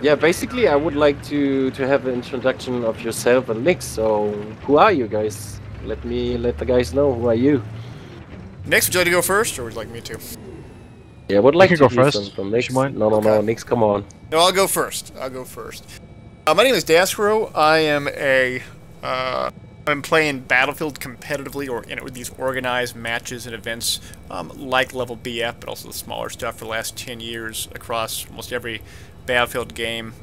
Yeah, basically, I would like to have an introduction of yourself and Nick. So, who are you guys? Let the guys know who are you. Nix, would you like to go first, or would you like me to? Yeah, I would I like can to go hear first, from if you Nick. mind. No, no, no, Okay. Nick, come on. No, I'll go first. I'll go first. My name is Daskro. I am a. I'm playing Battlefield competitively, or with these organized matches and events, like Level BF, but also the smaller stuff for the last 10 years across almost every Battlefield game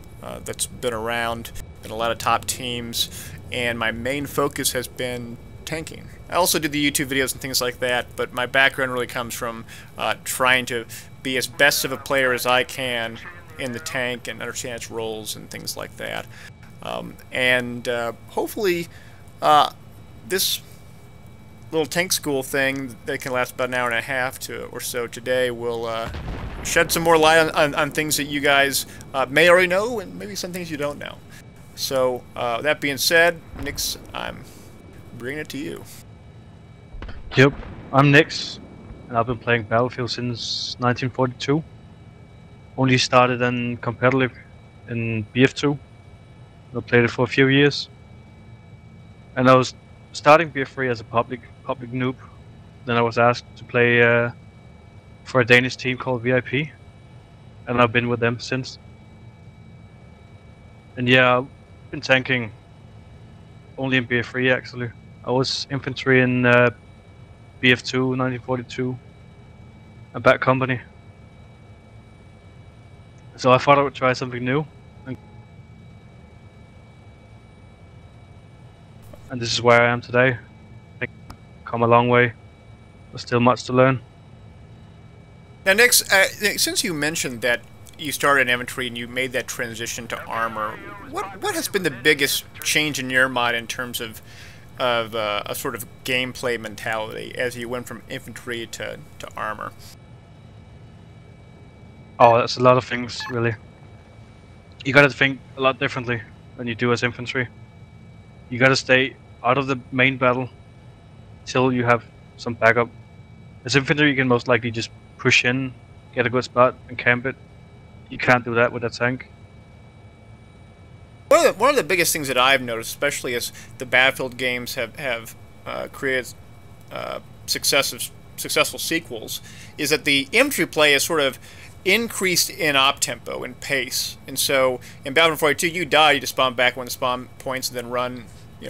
that's been around, and a lot of top teams. And my main focus has been tanking. I also do the YouTube videos and things like that, but my background really comes from trying to be as best of a player as I can in the tank and understand its roles and things like that. Hopefully this little tank school thing that can last about an hour and a half or so today will shed some more light on things that you guys may already know, and maybe some things you don't know. So that being said, Nix, I'm bringing it to you. Yep, I'm Nix, and I've been playing Battlefield since 1942. Only started in competitive in BF2. I played it for a few years, and I was starting BF3 as a public noob. Then I was asked to play for a Danish team called VIP, and I've been with them since. And yeah, I've been tanking only in BF3 actually. I was infantry in BF2 1942, a bad company. So I thought I would try something new. And this is where I am today. I think I've come a long way. There's still much to learn. Now, Nix, since you mentioned that you started in infantry and you made that transition to armor, what has been the biggest change in your mind in terms of a sort of gameplay mentality as you went from infantry to armor? Oh, that's a lot of things, really. You gotta think a lot differently than you do as infantry. You gotta stay out of the main battle till you have some backup. As infantry, you can most likely just push in, get a good spot, and camp it. You can't do that with a tank. One of the biggest things that I've noticed, especially as the Battlefield games have created successful sequels, is that the infantry play is sort of increased in op tempo and pace. And so in Battlefield 42, you die, you just spawn back when the spawn points, and then run,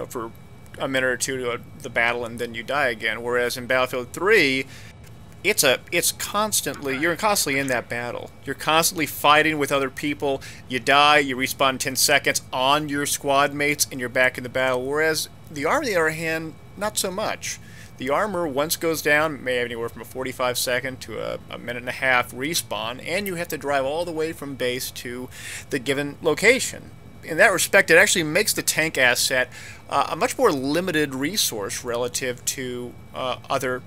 for a minute or two to the battle, and then you die again. Whereas in Battlefield 3, you're constantly in that battle. You're constantly fighting with other people. You die, you respawn in 10 seconds on your squad mates, and you're back in the battle. Whereas the armor, on the other hand, not so much. The armor, once goes down, may have anywhere from a 45-second to a minute and a half respawn, and you have to drive all the way from base to the given location. In that respect, it actually makes the tank asset a much more limited resource relative to other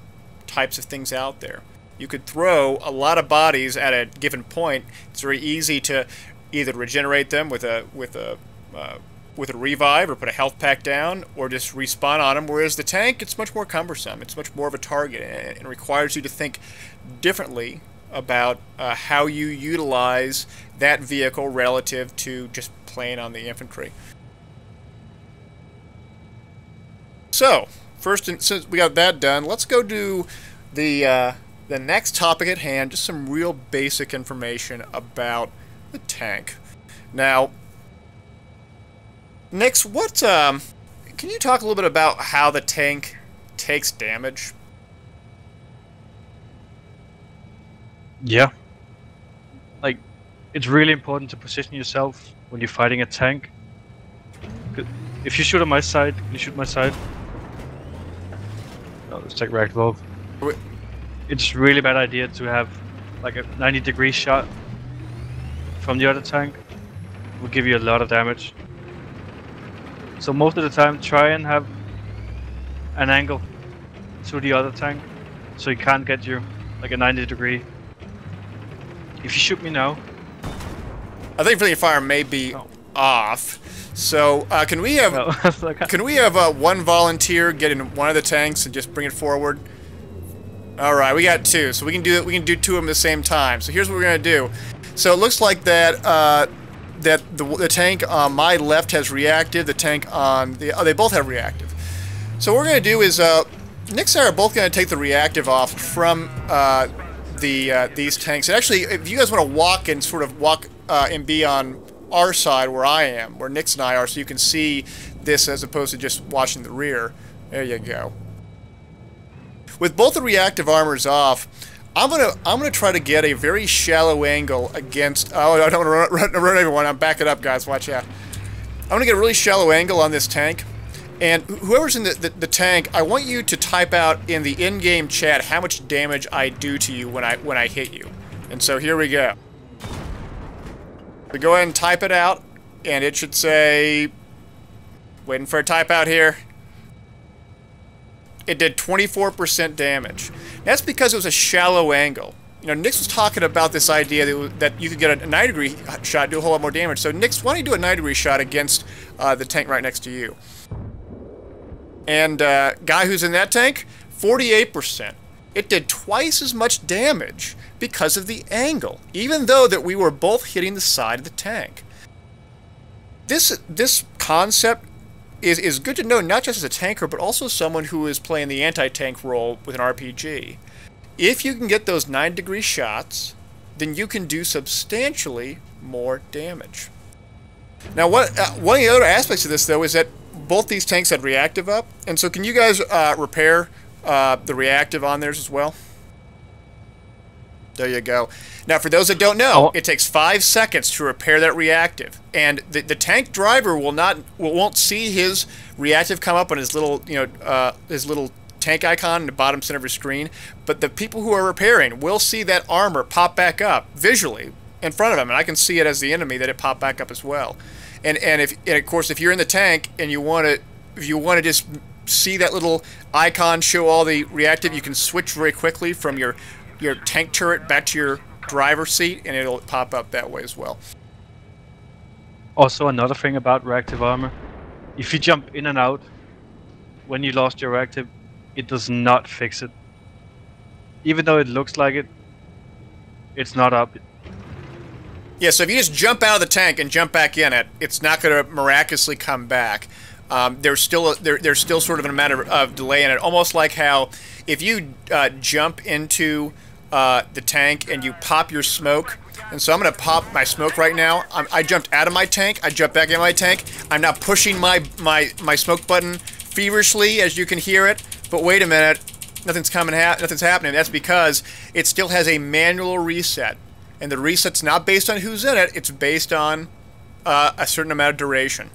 types of things out there. You could throw a lot of bodies at a given point. It's very easy to either regenerate them with a revive, or put a health pack down, or just respawn on them. Whereas the tank, it's much more cumbersome. It's much more of a target, and it requires you to think differently about how you utilize that vehicle relative to just playing on the infantry. So, since we got that done, let's go do the next topic at hand. Just some real basic information about the tank. Now, Nix, can you talk a little bit about how the tank takes damage? Yeah. Like, it's really important to position yourself when you're fighting a tank. If you shoot on my side, you shoot my side. No, let's take Ragnarok. It's really bad idea to have like a 90-degree shot from the other tank. It will give you a lot of damage. So most of the time, try and have an angle to the other tank, so he can't get you like a 90-degree. If you shoot me now, I think friendly fire may be off. So can we have one volunteer get in one of the tanks and just bring it forward? All right, we got two, so we can do two of them at the same time. So here's what we're gonna do. So it looks like that that the tank on my left has reactive, the tank on the... Oh, they both have reactive. So what we're going to do is... Nick and I are both going to take the reactive off from these tanks. And actually, if you guys want to walk and sort of walk and be on our side where I am, where Nix and I are, so you can see this as opposed to just watching the rear. There you go. With both the reactive armors off, I'm gonna try to get a very shallow angle against... Oh, I don't want to run everyone. I'm backing up, guys. Watch out. I'm gonna get a really shallow angle on this tank. And whoever's in the tank, I want you to type out in the in-game chat how much damage I do to you when I hit you. And so here we go. So go ahead and type it out, and it should say... Waiting for a type out here. It did 24% damage. That's because it was a shallow angle. You know, Nix was talking about this idea that you could get a 90-degree shot, do a whole lot more damage. So Nix, why don't you do a 90-degree shot against the tank right next to you? And guy who's in that tank, 48%. It did twice as much damage because of the angle, even though that we were both hitting the side of the tank. This concept is good to know, not just as a tanker, but also someone who is playing the anti-tank role with an RPG. If you can get those 9-degree shots, then you can do substantially more damage. Now, one of the other aspects of this, though, is that both these tanks had reactive up, and so can you guys repair the reactive on theirs as well? There you go. Now, for those that don't know, it takes 5 seconds to repair that reactive, and the tank driver won't see his reactive come up on his little his little tank icon in the bottom center of his screen, but the people who are repairing will see that armor pop back up visually in front of them, and I can see it as the enemy that it popped back up as well. And of course, if you're in the tank and you want to just see that little icon show all the reactive, you can switch very quickly from your tank turret back to your driver's seat, and it'll pop up that way as well. Also, another thing about reactive armor, if you jump in and out when you lost your reactive, it does not fix it. Even though it looks like it, it's not up. Yeah, so if you just jump out of the tank and jump back in it, it's not going to miraculously come back. There's still sort of an amount of delay in it, almost like how if you jump into the tank and you pop your smoke. And so I'm going to pop my smoke right now. I jumped out of my tank. I jumped back in my tank. I'm now pushing my smoke button feverishly, as you can hear it. But wait a minute, nothing's happening. That's because it still has a manual reset. And the reset's not based on who's in it. It's based on a certain amount of duration.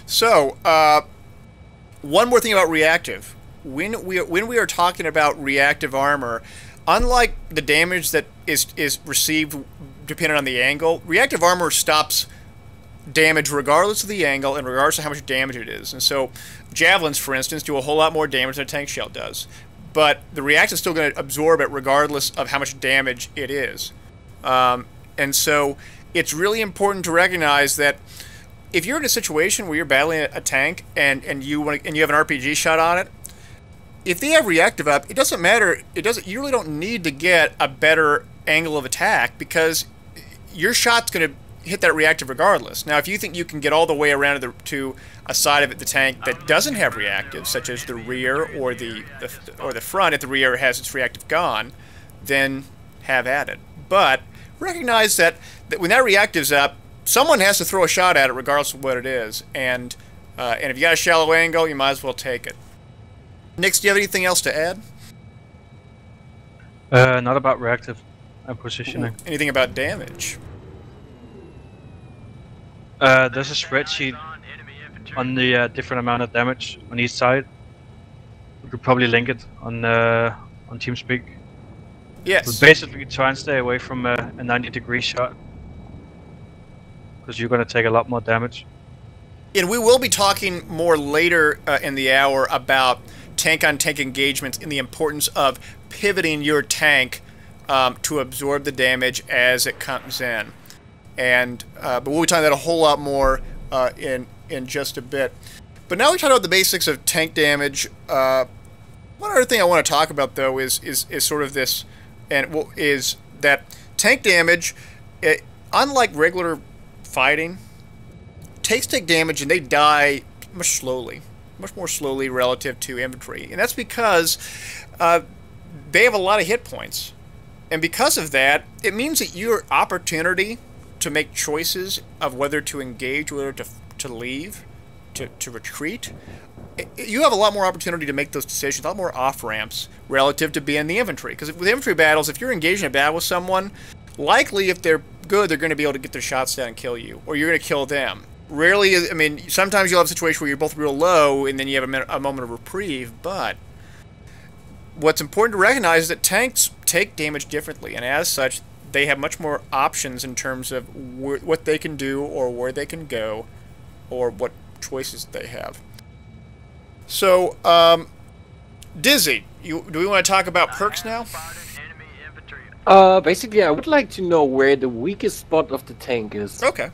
So, one more thing about reactive. When we are talking about reactive armor, unlike the damage that is received depending on the angle, reactive armor stops damage regardless of the angle and regardless of how much damage it is. And so, javelins, for instance, do a whole lot more damage than a tank shell does. But the reactive is still going to absorb it regardless of how much damage it is. And so, it's really important to recognize that if you're in a situation where you're battling a tank and you have an RPG shot on it, if they have reactive up, it doesn't matter. You really don't need to get a better angle of attack because your shot's going to hit that reactive regardless. Now, if you think you can get all the way around to a side of the tank that doesn't have reactive, such as the rear or the front, if the rear has its reactive gone, then have at it. But recognize that when that reactive's up, someone has to throw a shot at it regardless of what it is, and if you got a shallow angle, you might as well take it. Nix, do you have anything else to add? Not about reactive and positioning. Anything about damage? There's a spreadsheet on the different amount of damage on each side. We could probably link it on Teamspeak. Yes. But basically, try and stay away from a 90-degree shot, because you're going to take a lot more damage. And we will be talking more later in the hour about tank-on-tank engagements and the importance of pivoting your tank to absorb the damage as it comes in. And but we'll be talking about a whole lot more in just a bit. But now we talked about the basics of tank damage. One other thing I want to talk about, though, is sort of this, and is that tank damage, unlike regular fighting, tanks take damage and they die much more slowly relative to infantry, and that's because they have a lot of hit points, and because of that, it means that your opportunity to make choices of whether to engage, whether to leave, to retreat, you have a lot more opportunity to make those decisions, a lot more off-ramps relative to being the infantry. Because with infantry battles, if you're engaging a battle with someone, likely if they're good, they're going to be able to get their shots down and kill you, or you're going to kill them. Rarely, I mean, sometimes you'll have a situation where you're both real low, and then you have a moment of reprieve, but what's important to recognize is that tanks take damage differently, and as such, they have much more options in terms of what they can do, or where they can go, or what choices they have. So, Dizzy, do we want to talk about perks now? Basically, I would like to know where the weakest spot of the tank is. Okay.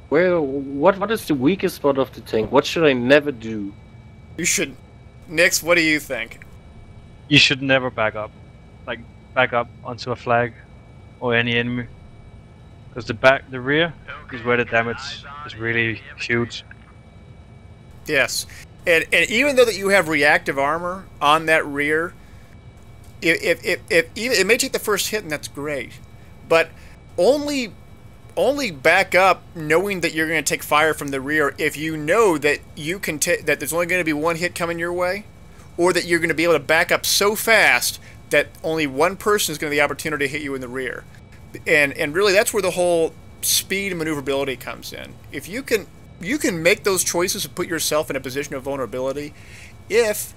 What is the weakest spot of the tank? What should I never do? You should... Nix, what do you think? You should never back up. Like, back up onto a flag or any enemy. Because the rear is where the damage is really huge. Yes. And even though that you have reactive armor on that rear, it may take the first hit, and that's great. But only back up knowing that you're going to take fire from the rear if you know that you can that there's only going to be one hit coming your way, or that you're going to be able to back up so fast that only one person is going to have the opportunity to hit you in the rear. And really, that's where the whole speed and maneuverability comes in. If you can make those choices and put yourself in a position of vulnerability if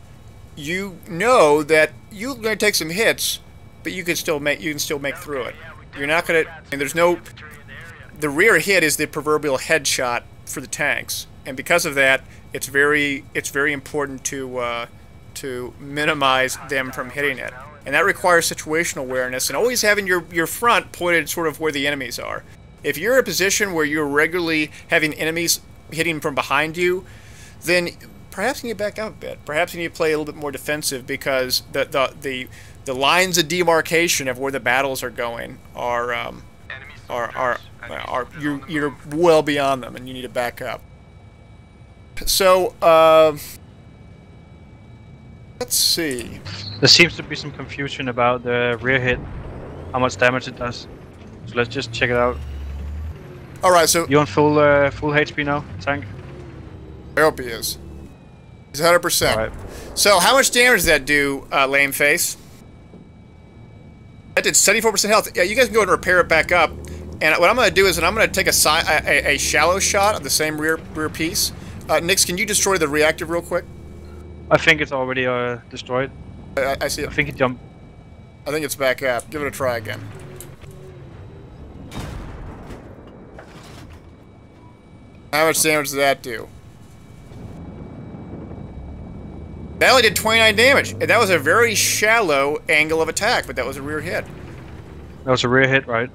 you know that you're going to take some hits, but you can still make through it. You're not going to, and there's no, the rear hit is the proverbial headshot for the tanks, and because of that, it's very important to minimize them from hitting it, and that requires situational awareness and always having your front pointed sort of where the enemies are. If you're in a position where you're regularly having enemies hitting from behind you, then perhaps you need to back up a bit. Perhaps you need to play a little bit more defensive, because the lines of demarcation of where the battles are going are you're well beyond them, and you need to back up. So let's see. There seems to be some confusion about the rear hit, how much damage it does. So let's just check it out. All right, so you on full HP now, tank? I hope he is. He's 100%. All right. So how much damage does that do, lame face? That did 74% health. Yeah, you guys can go and repair it back up. And what I'm going to do is I'm going to take a shallow shot of the same rear piece. Nix, can you destroy the reactive real quick? I think it's already destroyed. I see it. I think it jumped. I think it's back up. Give it a try again. How much damage did that do? That only did 29 damage, and that was a very shallow angle of attack, but that was a rear hit. That was a rear hit, right?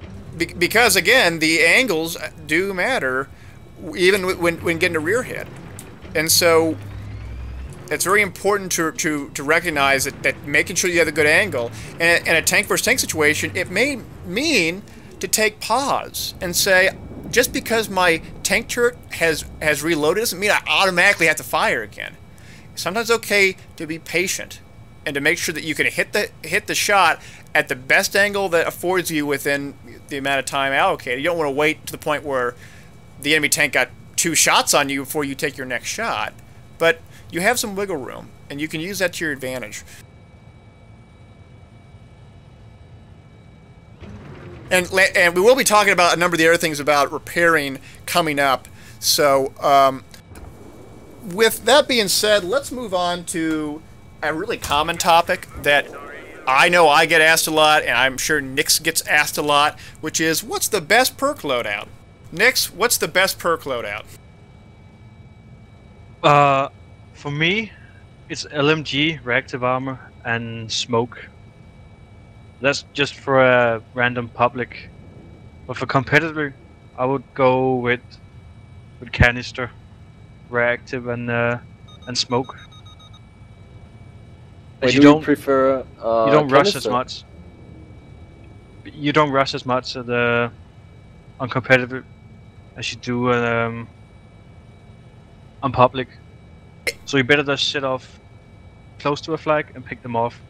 Because, again, the angles do matter, even when getting a rear hit. And so, it's very important to recognize that making sure you have a good angle, and in a tank versus tank situation, it may mean to take pause and say, just because my tank turret has reloaded doesn't mean I automatically have to fire again. Sometimes it's okay to be patient and to make sure that you can hit the shot at the best angle that affords you within the amount of time allocated. You don't want to wait to the point where the enemy tank got 2 shots on you before you take your next shot. But you have some wiggle room, and you can use that to your advantage. And we will be talking about a number of the other things about repairing coming up. So, with that being said, let's move on to a really common topic that I know I get asked a lot, and I'm sure Nix gets asked a lot, which is, what's the best perk loadout? Nix, what's the best perk loadout? For me, it's LMG, reactive armor, and smoke. That's just for a random public. But for competitive, I would go with canister, reactive, and smoke. Why As do you prefer you don't rush as canister? much. You don't rush as much at on competitive as you do on public. So you better just sit off close to a flag and pick them off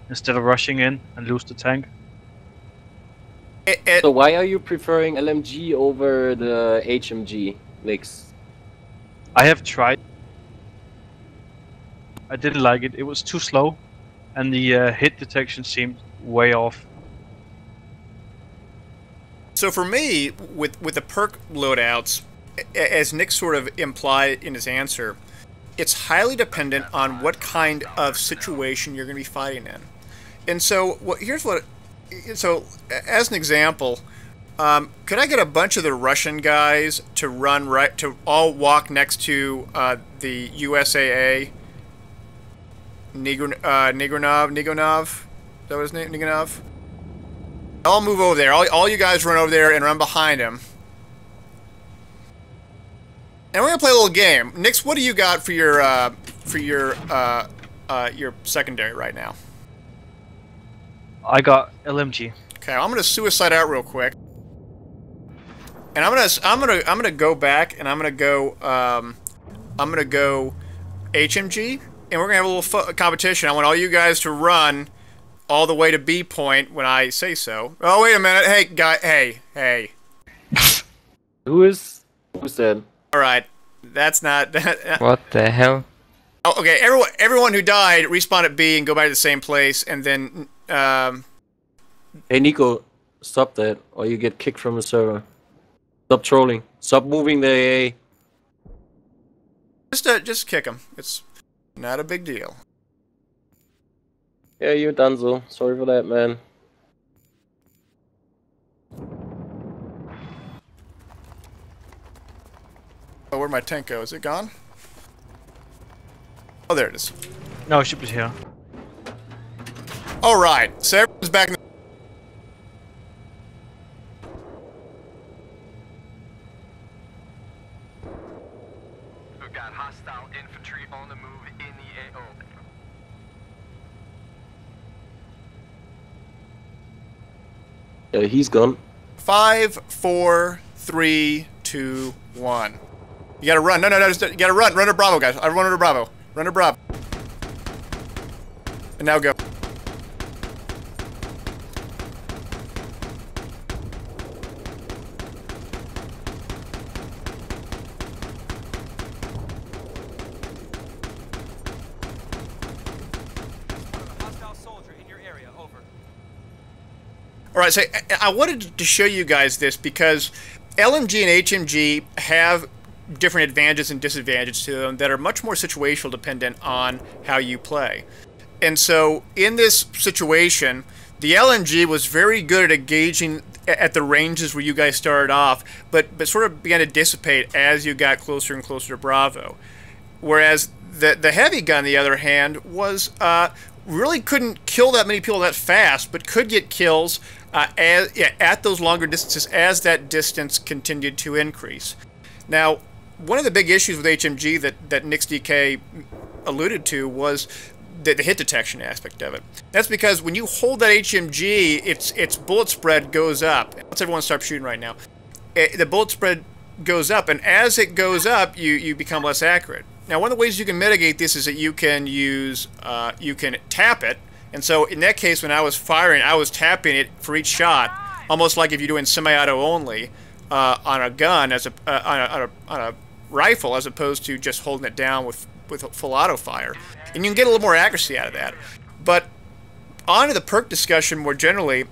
instead of rushing in and lose the tank. So why are you preferring LMG over the HMG, Nix? I have tried. I didn't like it. It was too slow, and the hit detection seemed way off. So for me, with the perk loadouts, as Nick sort of implied in his answer, it's highly dependent on what kind of situation you're going to be fighting in. And so here's what. So as an example, could I get a bunch of the Russian guys to run to all walk next to the USAA? Nigonov? Is that what his name? Nigonov? I'll move over there. All you guys run over there and run behind him. And we're gonna play a little game. Nix, what do you got for your secondary right now? I got LMG. Okay, I'm gonna suicide out real quick, and I'm gonna go back and I'm gonna go HMG, and we're gonna have a little competition. I want all you guys to run all the way to B point when I say so. Oh, wait a minute. Hey, guy. Hey. Who's that? All right. That's not... What the hell? Oh, okay, everyone who died, respawn at B and go back to the same place, and then... Hey, Nico, stop that, or you get kicked from the server. Stop trolling. Stop moving the AA. Just kick him. It's not a big deal. Yeah, you're done, so sorry for that, man. Oh, where'd my tank go? Is it gone? Oh, there it is. No, it should be here. All right, so everyone's back in the... We've got hostile infantry on the move in the AO. Yeah, he's gone. 5, 4, 3, 2, 1. You gotta run. No, just, you gotta run. Run to Bravo, guys. I run to Bravo. Run to Bravo. And now go. Alright, so I wanted to show you guys this because LMG and HMG have different advantages and disadvantages to them that are much more situational dependent on how you play. And so in this situation, the LMG was very good at engaging at the ranges where you guys started off, but sort of began to dissipate as you got closer and closer to Bravo. Whereas the heavy gun, on the other hand, was really couldn't kill that many people that fast, but could get kills at those longer distances as that distance continued to increase. Now, one of the big issues with HMG that NixDK alluded to was the hit detection aspect of it. That's because when you hold that HMG, its bullet spread goes up. Let's everyone stop shooting right now. The bullet spread goes up, and as it goes up, you become less accurate. Now, one of the ways you can mitigate this is that you can use you can tap it. And so in that case, when I was firing, I was tapping it for each shot, almost like if you're doing semi-auto only on a gun, on a rifle, as opposed to just holding it down with full auto fire. And you can get a little more accuracy out of that. But on to the perk discussion more generally,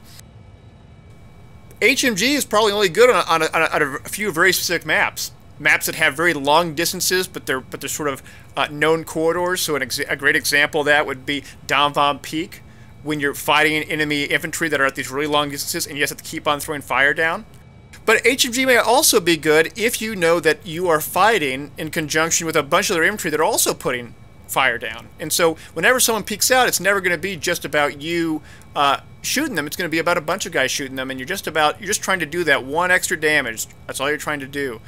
HMG is probably only good on a few very specific maps. Maps that have very long distances, but they're sort of known corridors. So a great example of that would be Domvom Peak, when you're fighting enemy infantry that are at these really long distances, and you just have to keep on throwing fire down. But HMG may also be good if you know that you are fighting in conjunction with a bunch of other infantry that are also putting fire down. And so whenever someone peeks out, it's never going to be just about you shooting them. It's going to be about a bunch of guys shooting them, and you're just trying to do that one extra damage. That's all you're trying to do.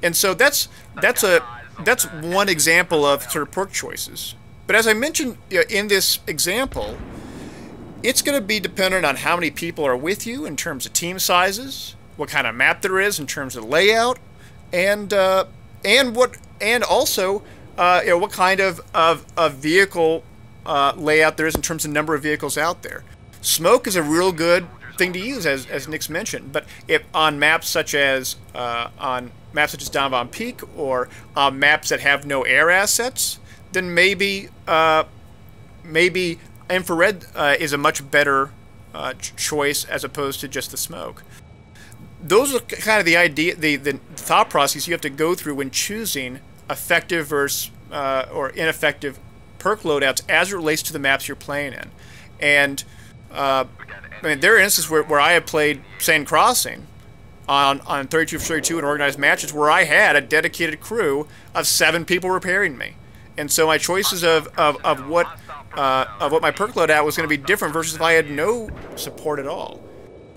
And so that's one example of sort of perk choices. But as I mentioned in this example, it's going to be dependent on how many people are with you in terms of team sizes, what kind of map there is in terms of layout, and also what kind of vehicle layout there is in terms of number of vehicles out there. Smoke is a real good thing to use, as Nick's mentioned, but if on maps such as Donovan Peak or maps that have no air assets, then maybe infrared is a much better choice as opposed to just the smoke. Those are kind of the thought process you have to go through when choosing effective versus or ineffective perk loadouts as it relates to the maps you're playing in. And I mean, there are instances where I have played Sand Crossing on 32 for 32 in organized matches where I had a dedicated crew of 7 people repairing me. And so my choices of what my perk loadout was going to be different versus if I had no support at all.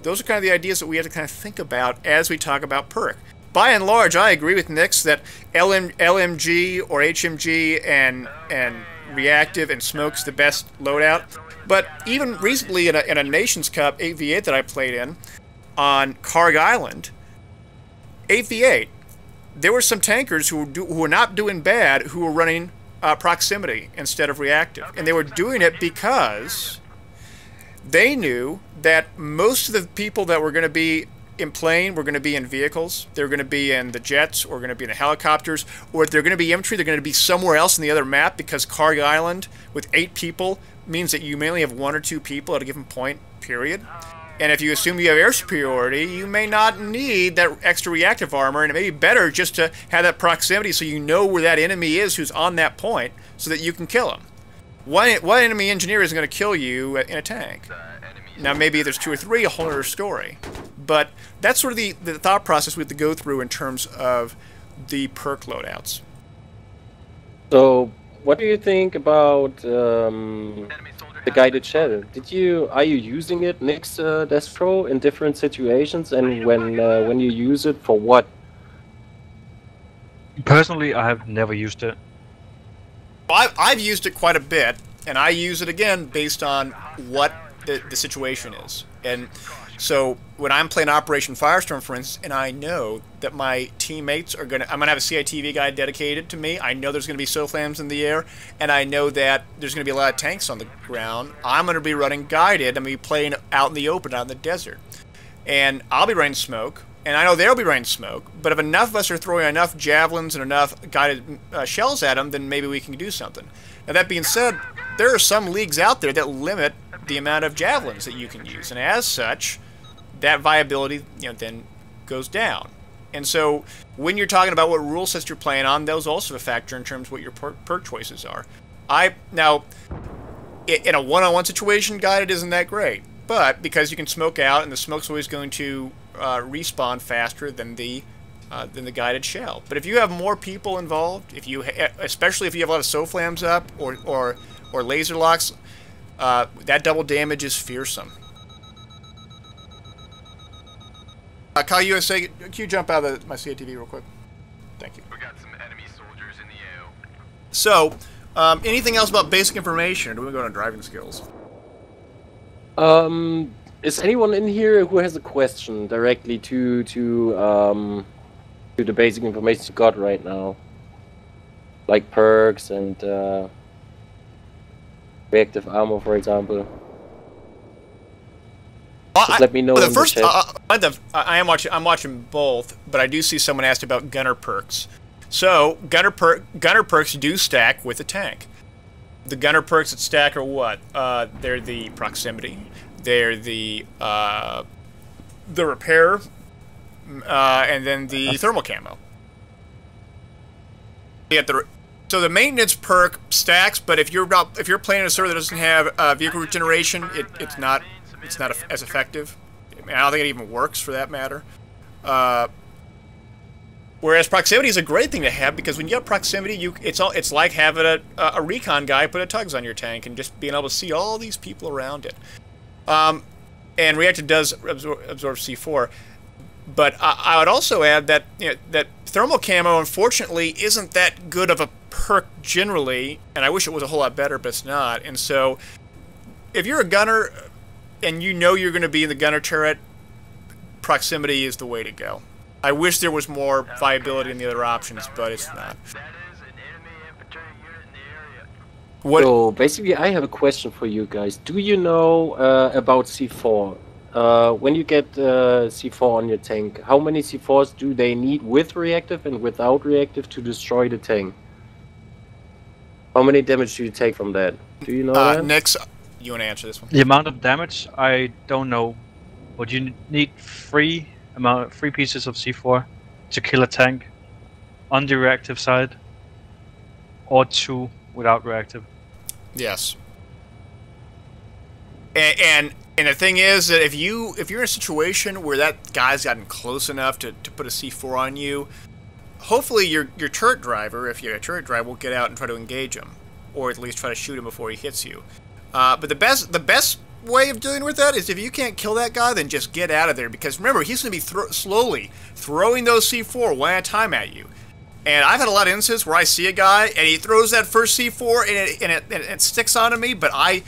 Those are kind of the ideas that we have to kind of think about as we talk about perk. By and large, I agree with Nix that LMG or HMG and reactive and smoke's the best loadout. But even recently in a Nations Cup 8v8 that I played in on Karg Island, 8v8, there were some tankers who were not doing bad who were running proximity instead of reactive. And they were doing it because they knew that most of the people that were going to be in plane were going to be in vehicles. They're going to be in the jets, or going to be in the helicopters, or if they're going to be infantry, they're going to be somewhere else in the other map, because Karg Island with 8 people means that you mainly have 1 or 2 people at a given point, period. And if you assume you have air superiority, you may not need that extra reactive armor, and it may be better just to have that proximity so you know where that enemy is who's on that point so that you can kill him. One enemy engineer isn't going to kill you in a tank. Now maybe there's 2 or 3, a whole other story. But that's sort of the thought process we have to go through in terms of the perk loadouts. So, what do you think about the guided shell? Are you using it next Daskro in different situations, and when you use it, for what? Personally, I have never used it. I've used it quite a bit, and I use it again based on what the situation is. And so when I'm playing Operation Firestorm, for instance, and I know that my teammates I'm gonna have a CITV guy dedicated to me. I know there's gonna be SOFLAMs in the air, and I know that there's gonna be a lot of tanks on the ground. I'm gonna be running guided. I'm gonna be playing out in the open, out in the desert, and I'll be running smoke. And I know they'll be running smoke, but if enough of us are throwing enough javelins and enough guided shells at them, then maybe we can do something. Now, that being said, there are some leagues out there that limit the amount of javelins that you can use, and as such, that viability, then goes down. And so, when you're talking about what rule sets you're playing on, those also a factor in terms of what your perk choices are. Now, in a one-on-one situation, guided isn't that great, but because you can smoke out, and the smoke's always going to respawn faster than the guided shell. But if you have more people involved, especially if you have a lot of SOFLAMs up or laser locks, that double damage is fearsome. Kyle USA, can you jump out of my CATV real quick? Thank you. We got some enemy soldiers in the AO. So, anything else about basic information, or do we go on driving skills? Is anyone in here who has a question directly to the basic information you got right now, like perks and reactive armor, for example? Just let me know. The first, I'm watching both, but I do see someone asked about gunner perks. So gunner perks do stack with the tank. The gunner perks that stack are what? They're the proximity. They're the repair, and then the thermal camo. So the maintenance perk stacks, but if you're playing in a server that doesn't have vehicle regeneration, it's not as effective. I mean, I don't think it even works for that matter. Whereas proximity is a great thing to have, because when you have proximity, it's like having a recon guy put a tugs on your tank and just being able to see all these people around it. And reactive does absorb C4, but I would also add that that thermal camo, unfortunately, isn't that good of a perk generally, and I wish it was a whole lot better, but it's not. And so, if you're a gunner and you know you're going to be in the gunner turret, proximity is the way to go. I wish there was more viability in the other options, but it's not. That is an enemy infantry unit in the area. What? So basically, I have a question for you guys. Do you know about C4? When you get C4 on your tank, how many C4s do they need with reactive and without reactive to destroy the tank? How many damage do you take from that? Do you know that? Next, you want to answer this one? The amount of damage, I don't know, but you need three pieces of C4 to kill a tank on the reactive side, or 2 without reactive. Yes. And the thing is that if you're in a situation where that guy's gotten close enough to put a C4 on you, hopefully your turret driver, if you're a turret driver, will get out and try to engage him, or at least try to shoot him before he hits you. But the best way of dealing with that is if you can't kill that guy, then just get out of there, because remember, he's going to be slowly throwing those C4 one at a time at you. And I've had a lot of instances where I see a guy and he throws that first C4 and it sticks onto me, but I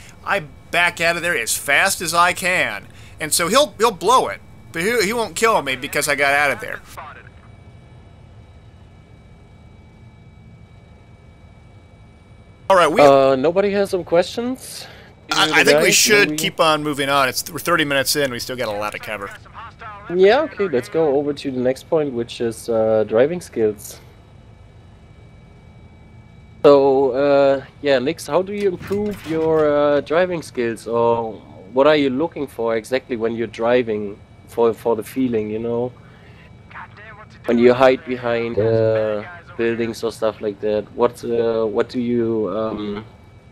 back out of there as fast as I can, and so he'll blow it, but he won't kill me because I got out of there. All right, nobody has some questions? I think we should keep on moving on. We're 30 minutes in. We still got a lot to cover. Yeah, okay, let's go over to the next point, which is driving skills. So, yeah, Nix, how do you improve your driving skills, or what are you looking for exactly when you're driving for the feeling, you know? When you hide behind buildings or stuff like that, what do you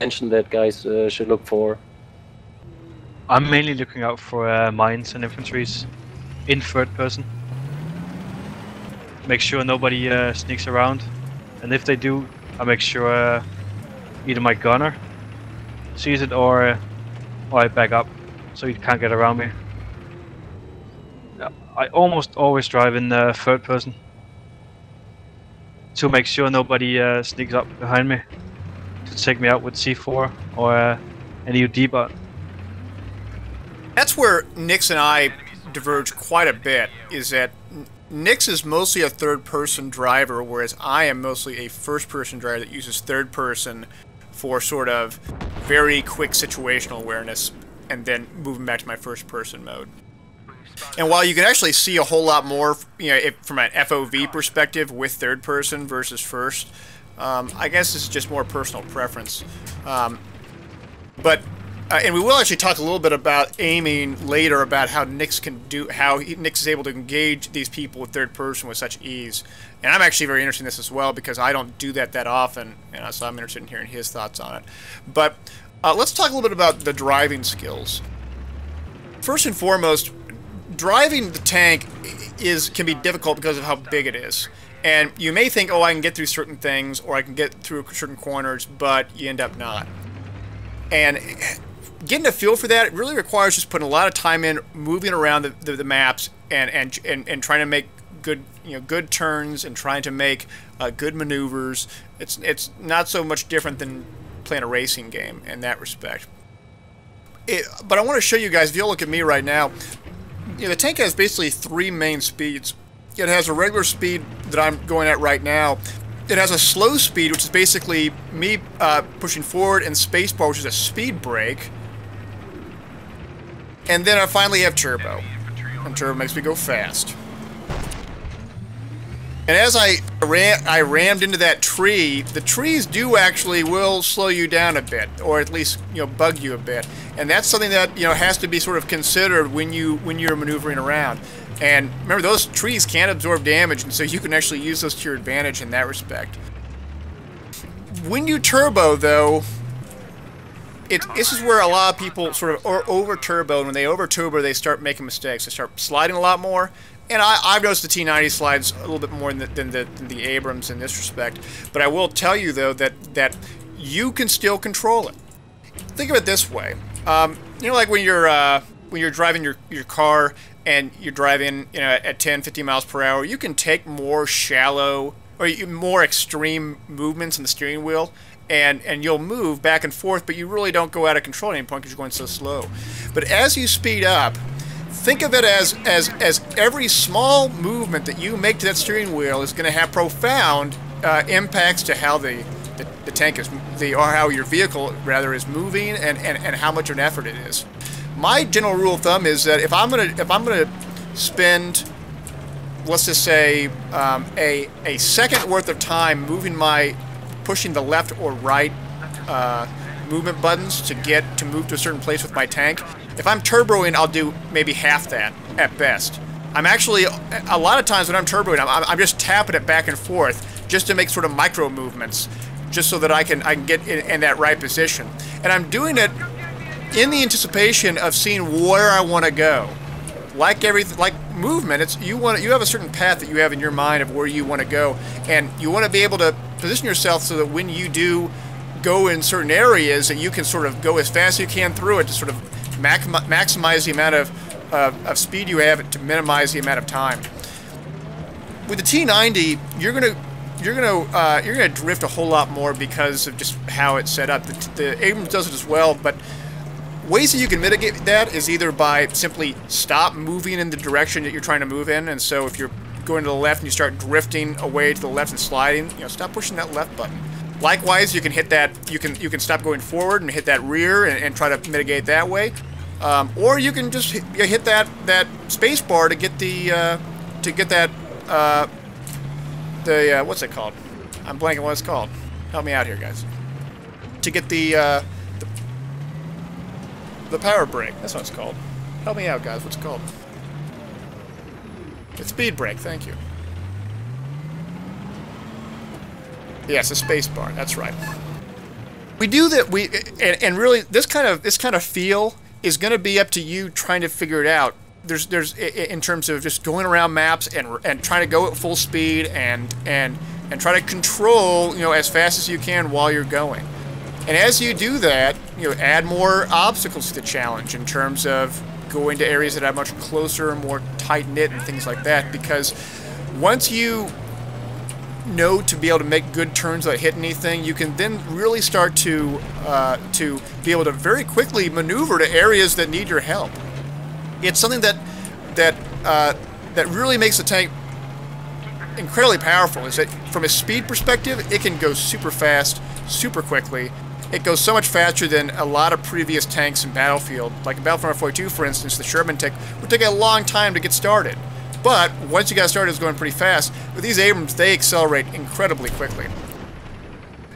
mention that guys should look for? I'm mainly looking out for mines and infantries in third person. Make sure nobody sneaks around, and if they do, I make sure either my gunner sees it or I back up so he can't get around me. I almost always drive in third person to make sure nobody sneaks up behind me to take me out with C4 or any UD bot. That's where Nix and I diverge quite a bit, is that Nix is mostly a third-person driver, whereas I am mostly a first-person driver that uses third-person for sort of very quick situational awareness, and then moving back to my first-person mode. And while you can actually see a whole lot more, you know, from an FOV perspective with third-person versus first, I guess this is just more personal preference. And we will actually talk a little bit about aiming later, about how Nix Nix is able to engage these people with third person with such ease. And I'm actually very interested in this as well, because I don't do that often, and so I'm interested in hearing his thoughts on it. But let's talk a little bit about the driving skills. First and foremost, driving the tank can be difficult because of how big it is. And you may think, oh, I can get through certain things, or I can get through certain corners, but you end up not. And getting a feel for that, it really requires just putting a lot of time in, moving around the maps, and trying to make good turns, and trying to make good maneuvers. It's not so much different than playing a racing game in that respect. But I want to show you guys, if you look at me right now, the tank has basically 3 main speeds. It has a regular speed that I'm going at right now. It has a slow speed, which is basically me pushing forward, and spacebar, which is a speed brake. And then I finally have turbo, and turbo makes me go fast. And as I rammed into that tree, the trees will slow you down a bit, or at least bug you a bit, and that's something that has to be sort of considered when you're maneuvering around. And remember, those trees can absorb damage, and so you can actually use those to your advantage in that respect. When you turbo, though, this is where a lot of people sort of over turbo, and when they over turbo, they start making mistakes. They start sliding a lot more. And I've noticed the T90 slides a little bit more than the Abrams in this respect. But I will tell you, though, that you can still control it. Think of it this way. Like when you're driving your car and you're driving at 10, 15 miles per hour, you can take more shallow or more extreme movements in the steering wheel, and you'll move back and forth, but you really don't go out of control at any point because you're going so slow. But as you speed up, think of it as every small movement that you make to that steering wheel is going to have profound impacts to how the tank is, or how your vehicle rather is moving, and how much of an effort it is. My general rule of thumb is that if I'm gonna spend, let's just say, a second worth of time pushing the left or right movement buttons to move to a certain place with my tank, if I'm turboing, I'll do maybe half that at best. I'm actually, a lot of times when I'm turboing, I'm just tapping it back and forth just to make sort of micro movements, just so that I can get in that right position. And I'm doing it in the anticipation of seeing where I want to go. Like movement, you have a certain path that you have in your mind of where you want to go, and you want to be able to position yourself so that when you do go in certain areas, that you can sort of go as fast as you can through it to sort of maximize the amount of speed you have to minimize the amount of time. With the T90, you're gonna drift a whole lot more because of just how it's set up. The Abrams does it as well, but ways that you can mitigate that is either by simply stop moving in the direction that you're trying to move in, and so if you're going to the left and you start drifting away to the left and sliding, stop pushing that left button. Likewise, you can hit that. You can stop going forward and hit that rear and try to mitigate that way, or you can just hit that space bar to get what's it called? I'm blanking what it's called. Help me out here, guys. To get the power brake. That's what it's called. Help me out, guys. What's it called? It's speed brake. Thank you. Yes, a space bar. That's right. We do that. And really, this kind of feel is going to be up to you trying to figure it out. There's in terms of just going around maps and trying to go at full speed and try to control as fast as you can while you're going. And as you do that, add more obstacles to the challenge in terms of going to areas that are much closer and more tight-knit and things like that, because once you know to be able to make good turns without hitting anything, you can then really start to be able to very quickly maneuver to areas that need your help. It's something that really makes the tank incredibly powerful. Is that from a speed perspective, it can go super fast, super quickly. It goes so much faster than a lot of previous tanks in Battlefield. Like in Battlefront 42, for instance, the Sherman tank would take a long time to get started. But once you got started, it was going pretty fast. With these Abrams, they accelerate incredibly quickly.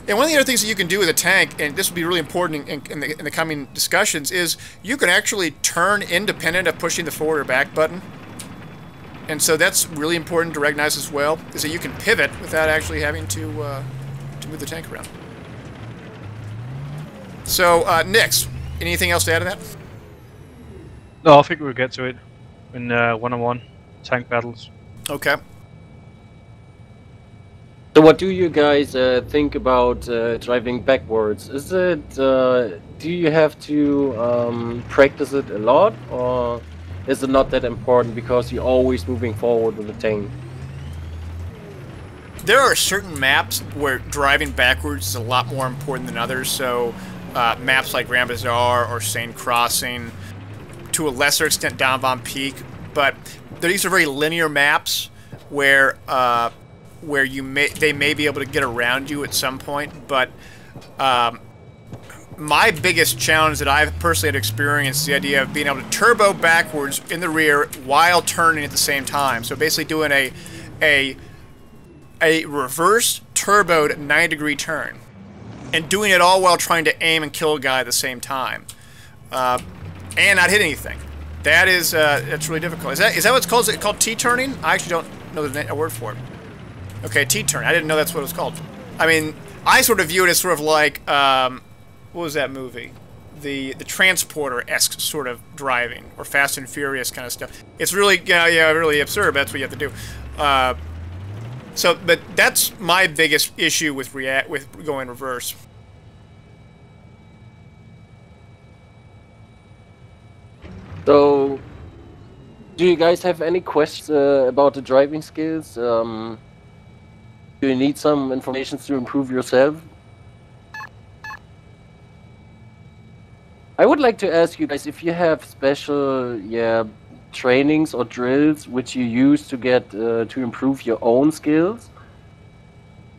And one of the other things that you can do with a tank, and this will be really important in the coming discussions, is you can actually turn independent of pushing the forward or back button. And so that's really important to recognize as well, is that you can pivot without actually having to move the tank around. So, Nix, anything else to add to that? No, I think we'll get to it in one-on-one tank battles. Okay. So what do you guys think about driving backwards? Is it, do you have to practice it a lot, or is it not that important because you're always moving forward with the tank? There are certain maps where driving backwards is a lot more important than others, so maps like Grand Bazaar or Seine Crossing, to a lesser extent Don Von Peak, but these are very linear maps where they may be able to get around you at some point, but my biggest challenge that I've personally had experienced is the idea of being able to turbo backwards in the rear while turning at the same time. So basically doing a reverse turboed 90-degree turn, and doing it all while trying to aim and kill a guy at the same time, and not hit anything. That's really difficult. Is that what it's called? Is it called T-turning? I actually don't know a word for it. Okay, T-turn. I didn't know that's what it was called. I mean, I sort of view it as sort of like, what was that movie? The Transporter-esque sort of driving, or Fast and Furious kind of stuff. It's really, really absurd, but that's what you have to do. But that's my biggest issue with going reverse. So, do you guys have any questions about the driving skills? Do you need some information to improve yourself? I would like to ask you guys if you have special, trainings or drills which you use to get to improve your own skills.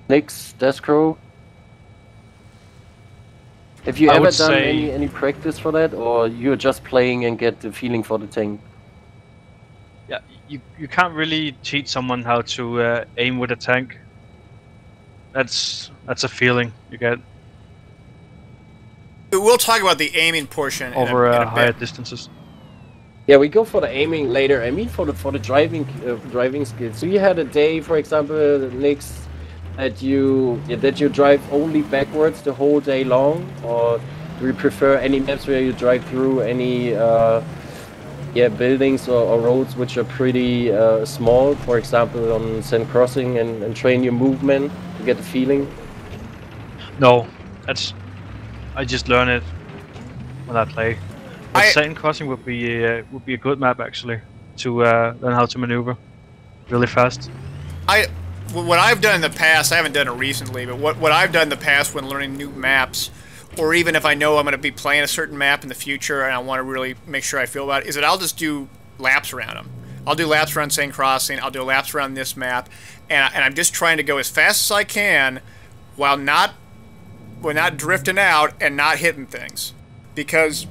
Nix, Daskro. Have you I ever would done say- any practice for that, or you're just playing and get the feeling for the tank? Yeah, you can't really teach someone how to aim with a tank. That's a feeling you get We'll talk about the aiming portion over in a higher bit. distances. Yeah, we go for the aiming later. I mean, for the driving skills. So you had a day, for example, Nix, that you drive only backwards the whole day long, or do you prefer any maps where you drive through any buildings or roads which are pretty small, for example on Sand Crossing, and train your movement to get the feeling? No, I just learn it when I play. But Sand Crossing would be a good map actually to learn how to maneuver really fast. What I've done in the past, I haven't done it recently, but what I've done in the past when learning new maps, or even if I know I'm going to be playing a certain map in the future and I want to really make sure I feel about it, is that I'll just do laps around them. I'll do laps around Sand Crossing, I'll do laps around this map, and I'm just trying to go as fast as I can while not drifting out and not hitting things. Because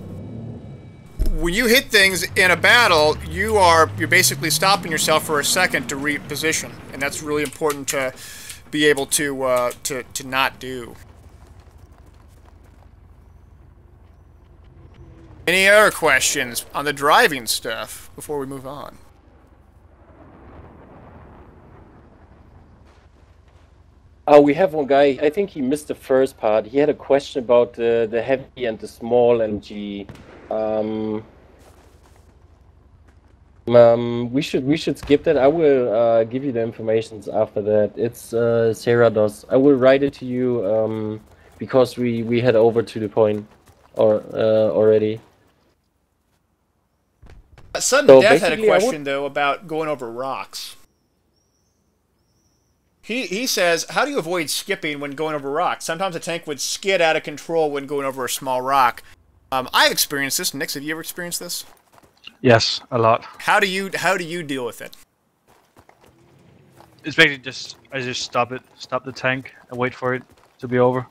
when you hit things in a battle, you're basically stopping yourself for a second to reposition, and that's really important to be able to not do. Any other questions on the driving stuff before we move on? Oh, we have one guy. I think he missed the first part. He had a question about the heavy and the small MG. We should skip that. I will give you the information after that. It's Sarah Doss. I will write it to you because we head over to the point already. Sudden Death had a question though about going over rocks. He says, how do you avoid skipping when going over rocks? Sometimes a tank would skid out of control when going over a small rock. I've experienced this. Nix, have you ever experienced this? Yes, a lot. How do you deal with it? It's basically I just stop the tank and wait for it to be over,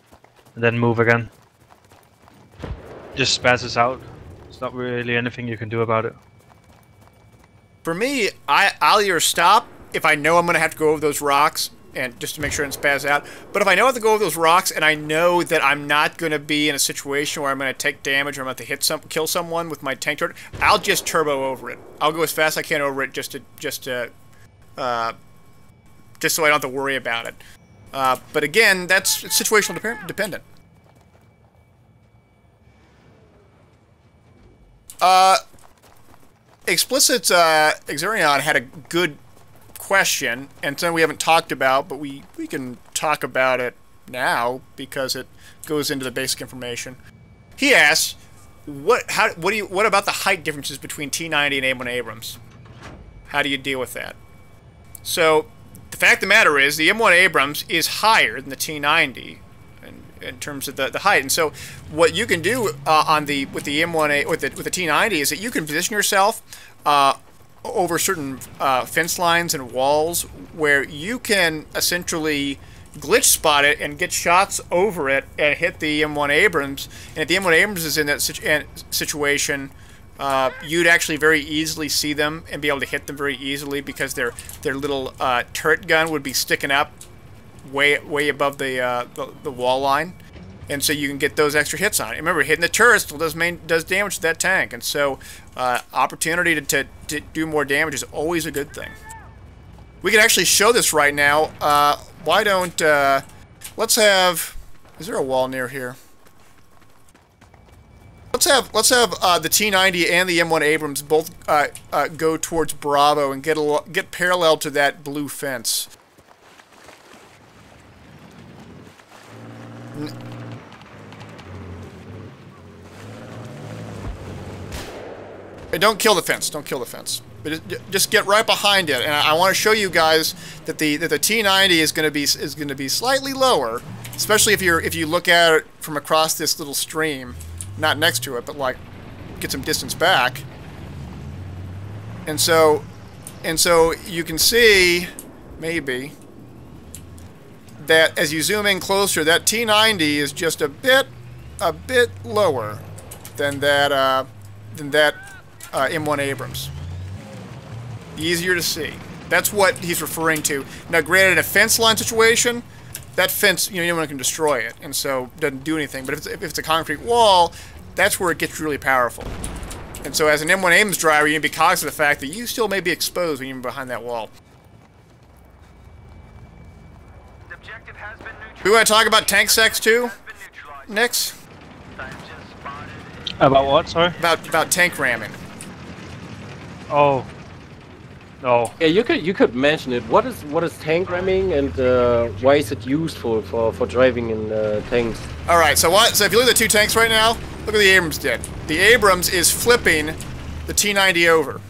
and then move again. Just spazzes out. There's not really anything you can do about it. For me, I'll either stop if I know I'm going to have to go over those rocks, and just to make sure it spaz out. But if I know I have to go over those rocks and I know that I'm not going to be in a situation where I'm going to take damage or I'm going to have to kill someone with my tank turret, I'll just turbo over it. I'll go as fast as I can over it just so I don't have to worry about it. But again, that's situational dependent. Explicit Exerion had a good question, and something we haven't talked about, but we can talk about it now because it goes into the basic information. He asks, what about the height differences between T90 and A1 Abrams? How do you deal with that? So the fact of the matter is the M1 Abrams is higher than the T90 in terms of the height, and so what you can do with the M1A with the T90 is that you can position yourself over certain fence lines and walls where you can essentially glitch spot it and get shots over it and hit the M1 Abrams. And if the M1 Abrams is in that situation, you'd actually very easily see them and be able to hit them very easily because their little turret gun would be sticking up way above the wall line, and so you can get those extra hits on it. Remember, hitting the turret still does damage to that tank, and so opportunity to do more damage is always a good thing. We can actually show this right now. Why don't let's have? Is there a wall near here? Let's have the T90 and the M1 Abrams both go towards Bravo and get parallel to that blue fence. And don't kill the fence. Don't kill the fence. But just get right behind it. And I want to show you guys that the T90 is going to be slightly lower, especially if you look at it from across this little stream, not next to it, but like get some distance back. And so you can see maybe that as you zoom in closer, that T90 is just a bit lower than that M1 Abrams. Easier to see. That's what he's referring to. Now, granted, in a fence line situation, that fence, anyone can destroy it, and so it doesn't do anything. But if it's a concrete wall, that's where it gets really powerful. And so as an M1 Abrams driver, you need to be cognizant of the fact that you still may be exposed when you're behind that wall. The objective has been We want to talk about tank sex too, Nix? About what? Sorry. About tank ramming. Oh. No. Yeah, you could mention it. What is tank ramming, and why is it useful for driving in tanks? All right. So if you look at the two tanks right now, look what the Abrams did. The Abrams is flipping the T90 over.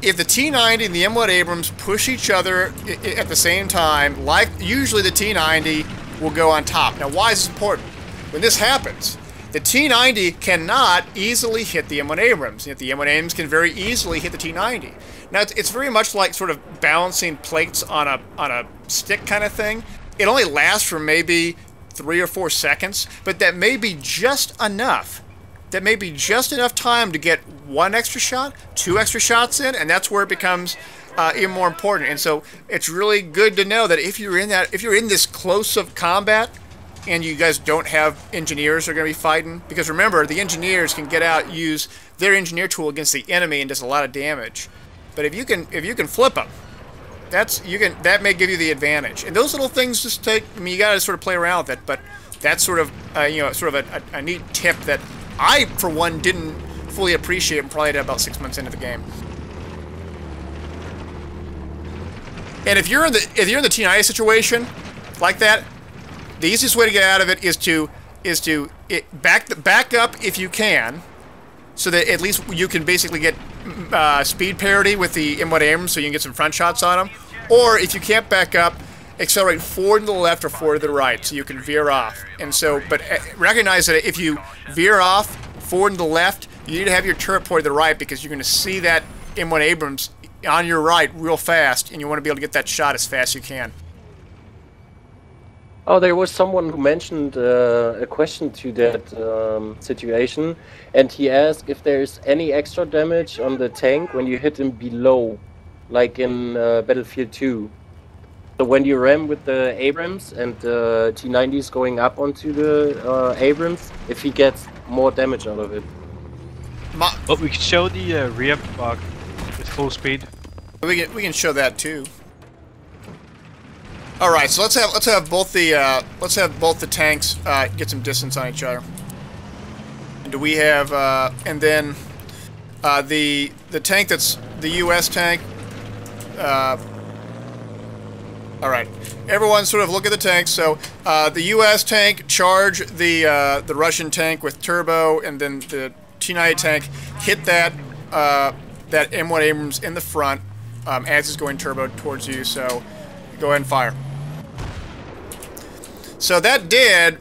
If the T90 and the M1 Abrams push each other at the same time, like usually the T90 will go on top. Now, why is this important? When this happens, the T90 cannot easily hit the M1 Abrams, yet the M1 Abrams can very easily hit the T90. Now, it's very much like sort of balancing plates on a stick kind of thing. It only lasts for maybe 3 or 4 seconds, but that may be just enough. That may be just enough time to get 1 extra shot, 2 extra shots in, and that's where it becomes even more important. And so it's really good to know that if you're in this close of combat, and you guys don't have engineers who are going to be fighting, because remember, the engineers can get out, use their engineer tool against the enemy, and does a lot of damage. But if you can flip them, that may give you the advantage. And those little things just take. I mean, you got to sort of play around with it. But that's sort of sort of a neat tip that I, for one, didn't fully appreciate, and probably did about 6 months into the game. And if you're in the T90 situation like that, the easiest way to get out of it is to back up if you can, so that at least you can basically get speed parity with the M1 Abrams, so you can get some front shots on them. Or if you can't back up, accelerate forward to the left or forward to the right, so you can veer off. And so, but recognize that if you veer off forward to the left, you need to have your turret pointed to the right, because you're going to see that M1 Abrams on your right real fast, and you want to be able to get that shot as fast as you can. Oh, there was someone who mentioned a question to that situation, and he asked if there's any extra damage on the tank when you hit him below, like in Battlefield 2. So when you ram with the Abrams and the T90 is going up onto the Abrams, if he gets more damage out of it. But we can show the rear bug with full speed. We can show that too. All right, so let's have both the tanks get some distance on each other. And do we have and then the tank that's the U.S. tank? All right, everyone, sort of look at the tanks. So the U.S. tank charge the Russian tank with turbo, and then the T90 tank hit that that M1 Abrams in the front as it's going turbo towards you. So go ahead and fire. So that did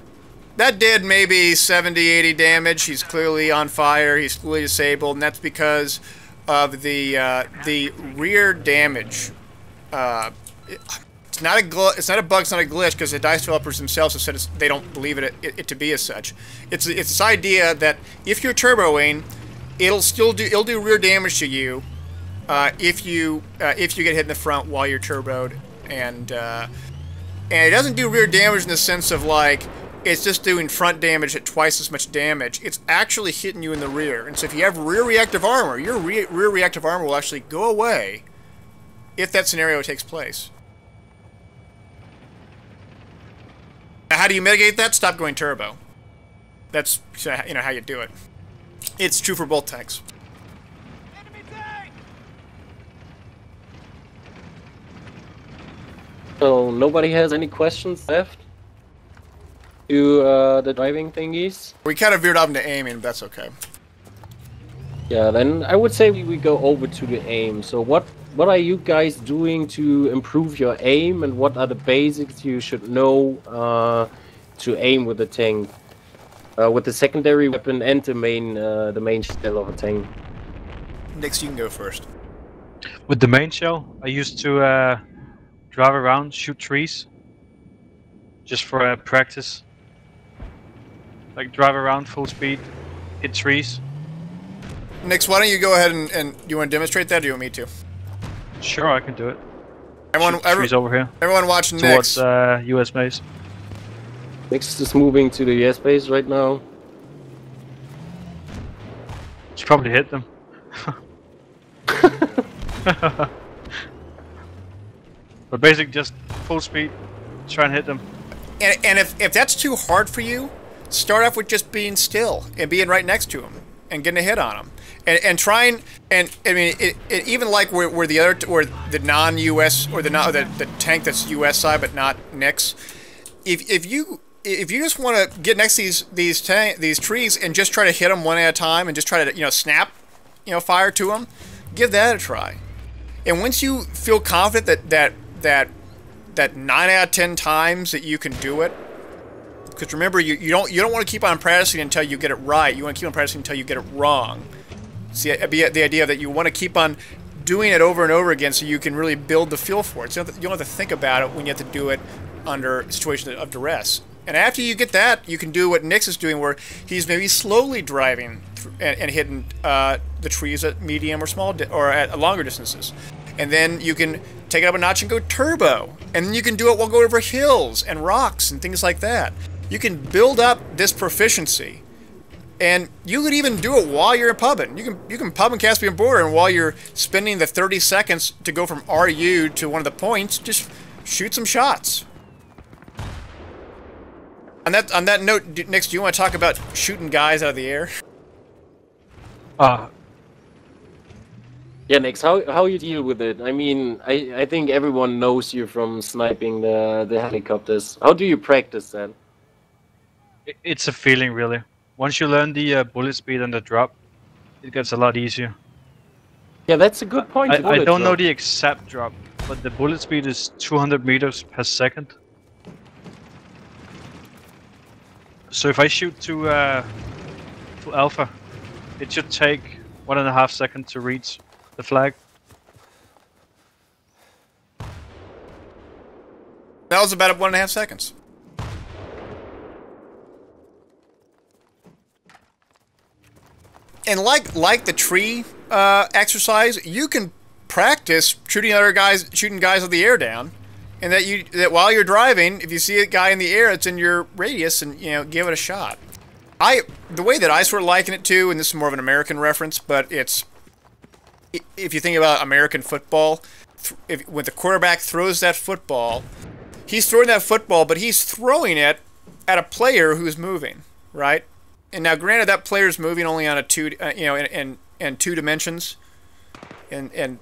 maybe 70, 80 damage. He's clearly on fire. He's clearly disabled, and that's because of the rear damage. It's not a bug. It's not a glitch, because the DICE developers themselves have said they don't believe it to be as such. It's this idea that if you're turboing, it'll do rear damage to you if you get hit in the front while you're turboed, and it doesn't do rear damage in the sense of like it's just doing front damage at twice as much damage. It's actually hitting you in the rear. And so if you have rear reactive armor, your rear reactive armor will actually go away if that scenario takes place. Now, how do you mitigate that? Stop going turbo. That's how you do it. It's true for both tanks. So nobody has any questions left to the driving thingies? We kind of veered off into aiming, but that's okay. Yeah, then I would say we go over to the aim. So what are you guys doing to improve your aim, and what are the basics you should know to aim with the tank, with the secondary weapon and the main shell of a tank? Nix, you can go first. With the main shell, I used to drive around, shoot trees, just for practice. Like drive around full speed, hit trees. Nix, why don't you go ahead and you want to demonstrate that, or do you want me to? Sure, I can do it. Everyone, Shoot trees over here everyone watching towards Nix. US base. Nix is moving to the US base right now. Should probably hit them. But basically, just full speed, try and hit them. And if that's too hard for you, start off with just being still and being right next to them and getting a hit on them, and trying. And I mean, it even like where the other or the non-US or the tank that's US side but not Nix. If you just want to get next to these trees and just try to hit them one at a time and just try to snap fire to them, give that a try. And once you feel confident that 9 out of 10 times that you can do it, because remember you don't want to keep on practicing until you get it right. You want to keep on practicing until you get it wrong. See, the idea that you want to keep on doing it over and over again so you can really build the feel for it. So you don't have to think about it when you have to do it under a situation of duress. And after you get that, you can do what Nix is doing, where he's maybe slowly driving and hitting the trees at medium or small or at longer distances. And then you can take it up a notch and go turbo. And then you can do it while going over hills and rocks and things like that. You can build up this proficiency. And you could even do it while you're pubbing. You can pub in Caspian Border, and while you're spending the 30 seconds to go from RU to one of the points, just shoot some shots. On that note, Nix, do you want to talk about shooting guys out of the air? Yeah, Nix, how you deal with it? I mean, I think everyone knows you from sniping the helicopters. How do you practice that? It's a feeling, really. Once you learn the bullet speed and the drop, it gets a lot easier. Yeah, that's a good point. I don't know the exact drop, but the bullet speed is 200 meters per second. So if I shoot to Alpha, it should take 1.5 seconds to reach the flag. That was about 1.5 seconds. And like the tree exercise, you can practice shooting guys with the air down, and that while you're driving, if you see a guy in the air that's in your radius, and give it a shot. The way that I sort of liken it to, and this is more of an American reference, but it's if you think about American football, when the quarterback throws that football, he's throwing that football, but he's throwing it at a player who's moving, right? And now, granted, that player's moving only on a in 2 dimensions, and in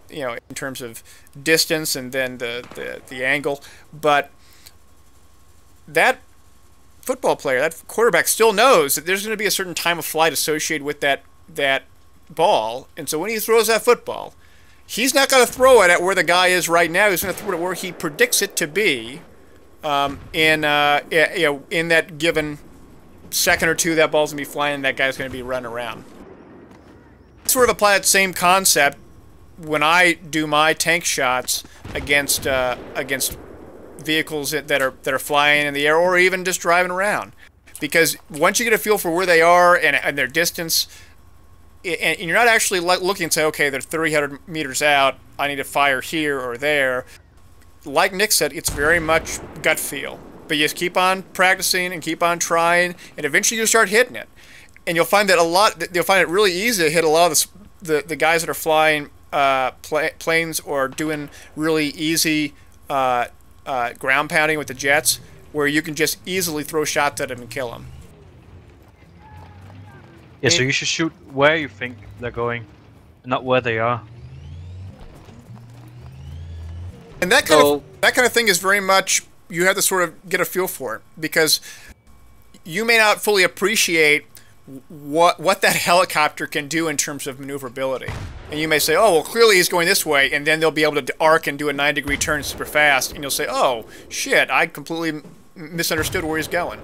terms of distance and then the angle, but that football player, that quarterback, still knows that there's going to be a certain time of flight associated with that ball, and so when he throws that football, he's not going to throw it at where the guy is right now. He's going to throw it where he predicts it to be, in that given second or two that ball's gonna be flying and that guy's gonna be running around. Sort of apply that same concept when I do my tank shots against vehicles that are flying in the air or even just driving around, because once you get a feel for where they are and their distance, and you're not actually looking and say, okay, they're 300 meters out, I need to fire here or there. Like Nick said, it's very much gut feel. But you just keep on practicing and keep on trying, and eventually you'll start hitting it. And you'll find that you'll find it really easy to hit a lot of the guys that are flying planes or doing really easy ground pounding with the jets, where you can just easily throw shots at them and kill them. Yeah, so you should shoot where you think they're going, not where they are. And that kind of thing is very much, you have to sort of get a feel for it, because you may not fully appreciate what that helicopter can do in terms of maneuverability. And you may say, oh, well, clearly he's going this way, and then they'll be able to arc and do a 9-degree turn super fast, and you'll say, oh, shit, I completely misunderstood where he's going.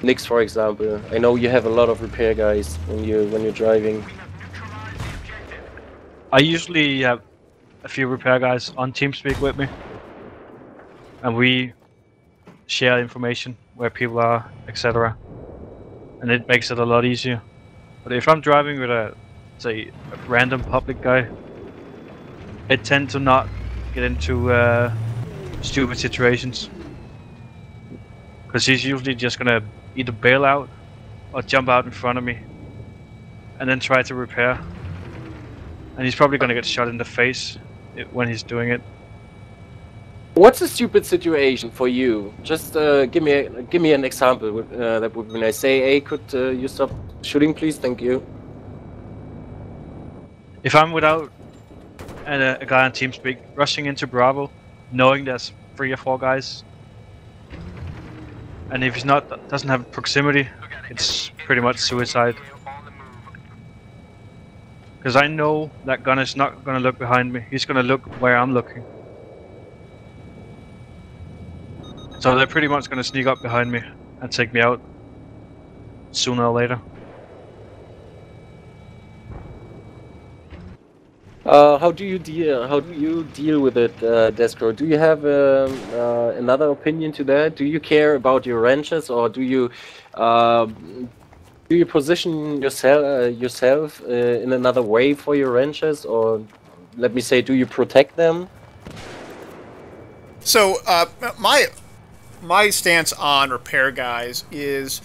Nix, for example. I know you have a lot of repair guys when you're driving. I usually have a few repair guys on Teamspeak with me, and we share information where people are, etc. And it makes it a lot easier. But if I'm driving with a random public guy, I tend to not get into stupid situations, because he's usually just gonna either bail out or jump out in front of me and then try to repair, and he's probably gonna get shot in the face when he's doing it. What's a stupid situation for you? Just give me an example. That would be nice. Say, hey, could you stop shooting, please? Thank you. If I'm without a guy on Teamspeak, rushing into Bravo, knowing there's 3 or 4 guys, and if he's doesn't have proximity, it's pretty much suicide. Because I know that gun is not gonna look behind me. He's gonna look where I'm looking. So they're pretty much gonna sneak up behind me and take me out sooner or later. How do you deal with it, Daskro? Do you have another opinion to that? Do you care about your ranches, or do you position yourself in another way for your ranches, or let me say, do you protect them? So my stance on repair guys is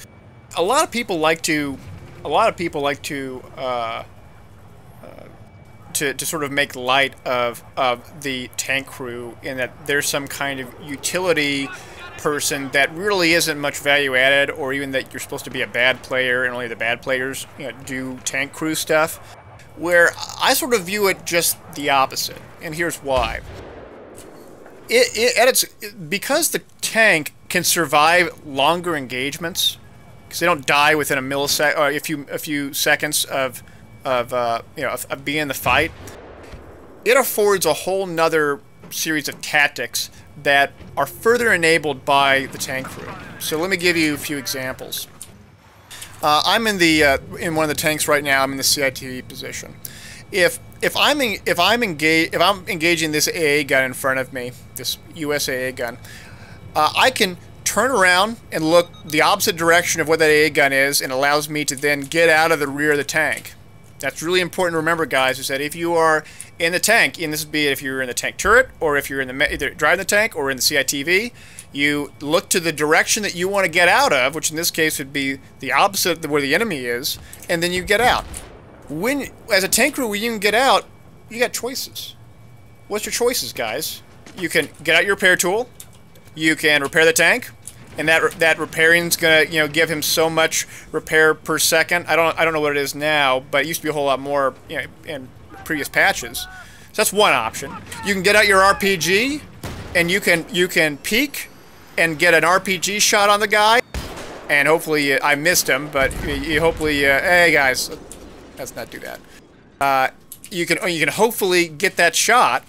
a lot of people like to sort of make light of the tank crew, in that there's some kind of utility person that really isn't much value added, or even that you're supposed to be a bad player and only the bad players, you know, do tank crew stuff. Where I sort of view it just the opposite, and here's why. Because the tank can survive longer engagements, because they don't die within a millisecond or a few seconds of being in the fight. It affords a whole nother series of tactics that are further enabled by the tank crew. So let me give you a few examples. I'm in one of the tanks right now. I'm in the CITV position. If I'm engaging this AA gun in front of me, this US AA gun, I can turn around and look the opposite direction of what that AA gun is, and allows me to then get out of the rear of the tank. That's really important to remember, guys, is that if you are in the tank, and this would be if you're in the tank turret, or if you're in the either driving the tank or in the CITV, you look to the direction that you want to get out of, which in this case would be the opposite of where the enemy is, and then you get out. As a tank crew, when you can get out, you got choices. What's your choices, guys? You can get out your repair tool, you can repair the tank, and that repairing's gonna, you know, give him so much repair per second. I don't know what it is now, but it used to be a whole lot more, you know, in previous patches. So that's one option. You can get out your RPG, and you can peek and get an RPG shot on the guy, and hopefully I missed him, but hopefully hey guys, let's not do that. You can hopefully get that shot,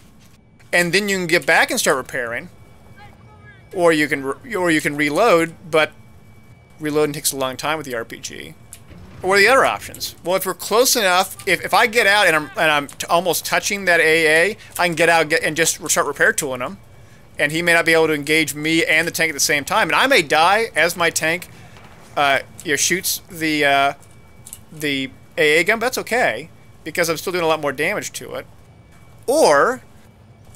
and then you can get back and start repairing. Or you can reload, but reloading takes a long time with the RPG. Or what are the other options? Well, if we're close enough, if I get out and I'm almost touching that AA, I can get out and just start repair tooling him, and he may not be able to engage me and the tank at the same time, and I may die as my tank shoots the AA gun. But that's okay, because I'm still doing a lot more damage to it. Or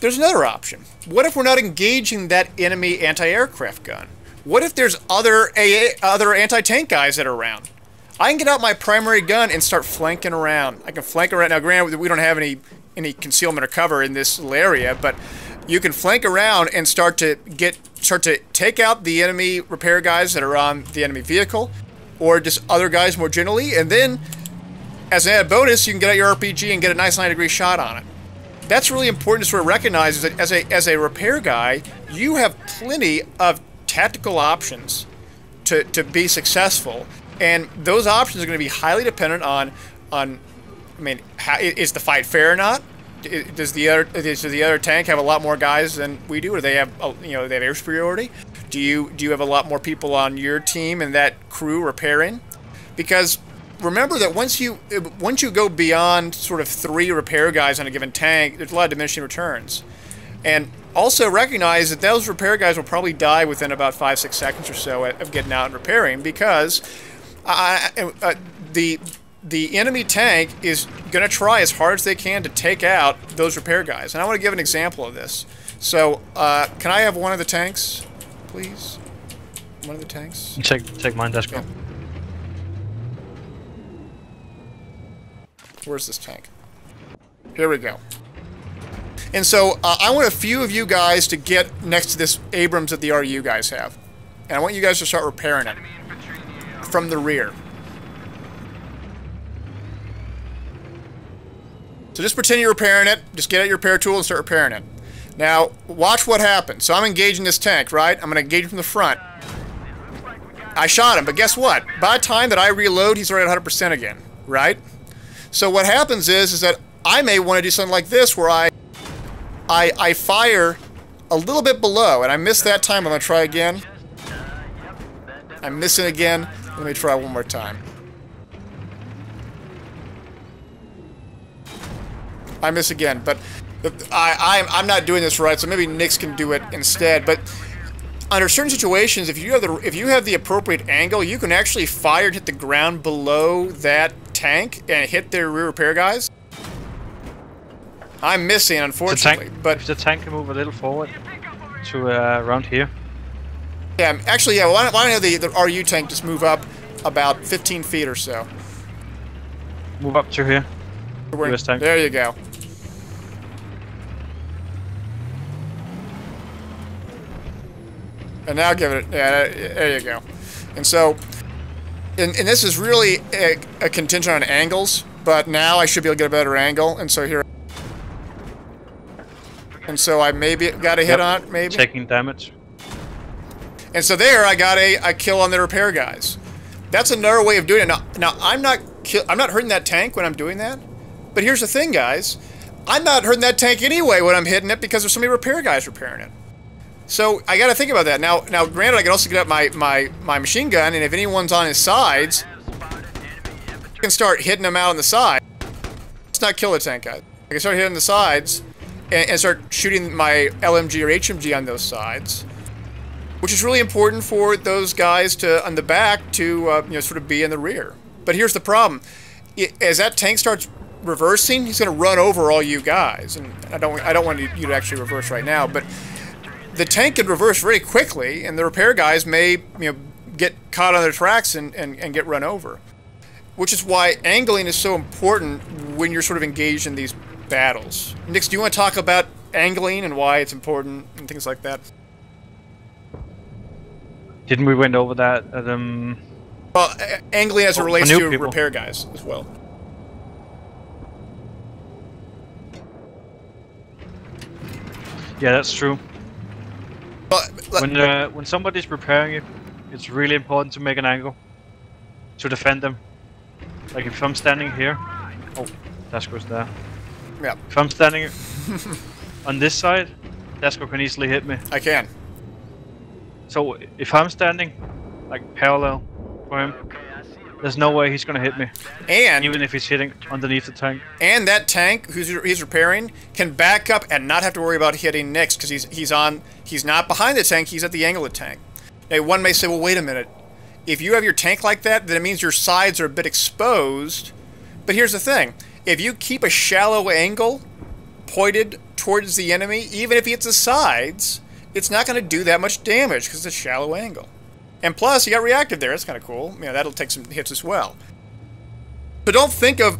there's another option. What if we're not engaging that enemy anti-aircraft gun? What if there's other anti-tank guys that are around? I can get out my primary gun and start flanking around. I can flank around. Now, granted, we don't have any concealment or cover in this little area, but you can flank around and start to take out the enemy repair guys that are on the enemy vehicle, or just other guys more generally. And then, as an added bonus, you can get out your RPG and get a nice 9-degree shot on it. That's really important to sort of recognize, is that as a repair guy, you have plenty of tactical options to be successful And those options are going to be highly dependent on I mean, is the fight fair or not? Does the other tank have a lot more guys than we do, or they have they have air superiority? Do you have a lot more people on your team and that crew repairing? Because remember that once you go beyond sort of 3 repair guys on a given tank, there's a lot of diminishing returns. And also recognize that those repair guys will probably die within about 5-6 seconds or so of getting out and repairing, because the enemy tank is going to try as hard as they can to take out those repair guys. And I want to give an example of this. So, can I have one of the tanks, please? One of the tanks? Take mine, Daskro. Yeah. Where's this tank? Here we go. And so, I want a few of you guys to get next to this Abrams that the RU guys have. And I want you guys to start repairing it from the rear. So just pretend you're repairing it. Just get out your repair tool and start repairing it. Now, watch what happens. So I'm engaging this tank, right? I'm going to engage him from the front. I shot him, but guess what? By the time that I reload, he's already at 100% again, right? So what happens is that I may want to do something like this, where I fire a little bit below, and I missed that time. I'm going to try again. I'm missing again. Let me try one more time. I miss again, but I'm not doing this right, so maybe Nix can do it instead. But under certain situations, if you have the appropriate angle, you can actually fire and hit the ground below that tank and hit their rear repair guys. I'm missing, unfortunately. If the tank can move a little forward to around here. Yeah, actually, yeah. Why don't I have the RU tank just move up about 15 feet or so? Move up to here. US tank. There you go. And now give it, yeah, there you go. And so, and this is really a contingent on angles, but now I should be able to get a better angle, and so here. And so I maybe got a hit on it, maybe? Taking damage. And so there I got a kill on the repair guys. That's another way of doing it. Now I'm not hurting that tank when I'm doing that, but here's the thing, guys. I'm not hurting that tank anyway when I'm hitting it, because there's so many repair guys repairing it. So I got to think about that. Now, granted, I can also get up my machine gun, and if anyone's on his sides, I can start hitting them out on the side. Let's not kill the tank, guys. I can start hitting the sides and start shooting my LMG or HMG on those sides, which is really important for those guys to on the back to sort of be in the rear. But here's the problem: as that tank starts reversing, he's going to run over all you guys, and I don't want you to actually reverse right now, but the tank could reverse very quickly, and the repair guys may get caught on their tracks and get run over. Which is why angling is so important when you're sort of engaged in these battles. Nix, do you want to talk about angling and why it's important and things like that? Didn't we went over that at Well, angling as it relates to people. Repair guys as well. Yeah, that's true. Well, When somebody's repairing you, it's really important to make an angle to defend them. Like if I'm standing here, oh, Daskro's there. Yeah. If I'm standing on this side, Daskro can easily hit me. I can. So if I'm standing like parallel for him, there's no way he's gonna hit me. And even if he's hitting underneath the tank. And that tank he's repairing can back up and not have to worry about hitting Nix, because he's not behind the tank, he's at the angle of the tank. Now one may say, well, wait a minute. If you have your tank like that, then it means your sides are a bit exposed. But here's the thing. If you keep a shallow angle pointed towards the enemy, even if he hits the sides, it's not going to do that much damage because it's a shallow angle. And plus, you got reactive there. That's kind of cool. That'll take some hits as well. But don't think of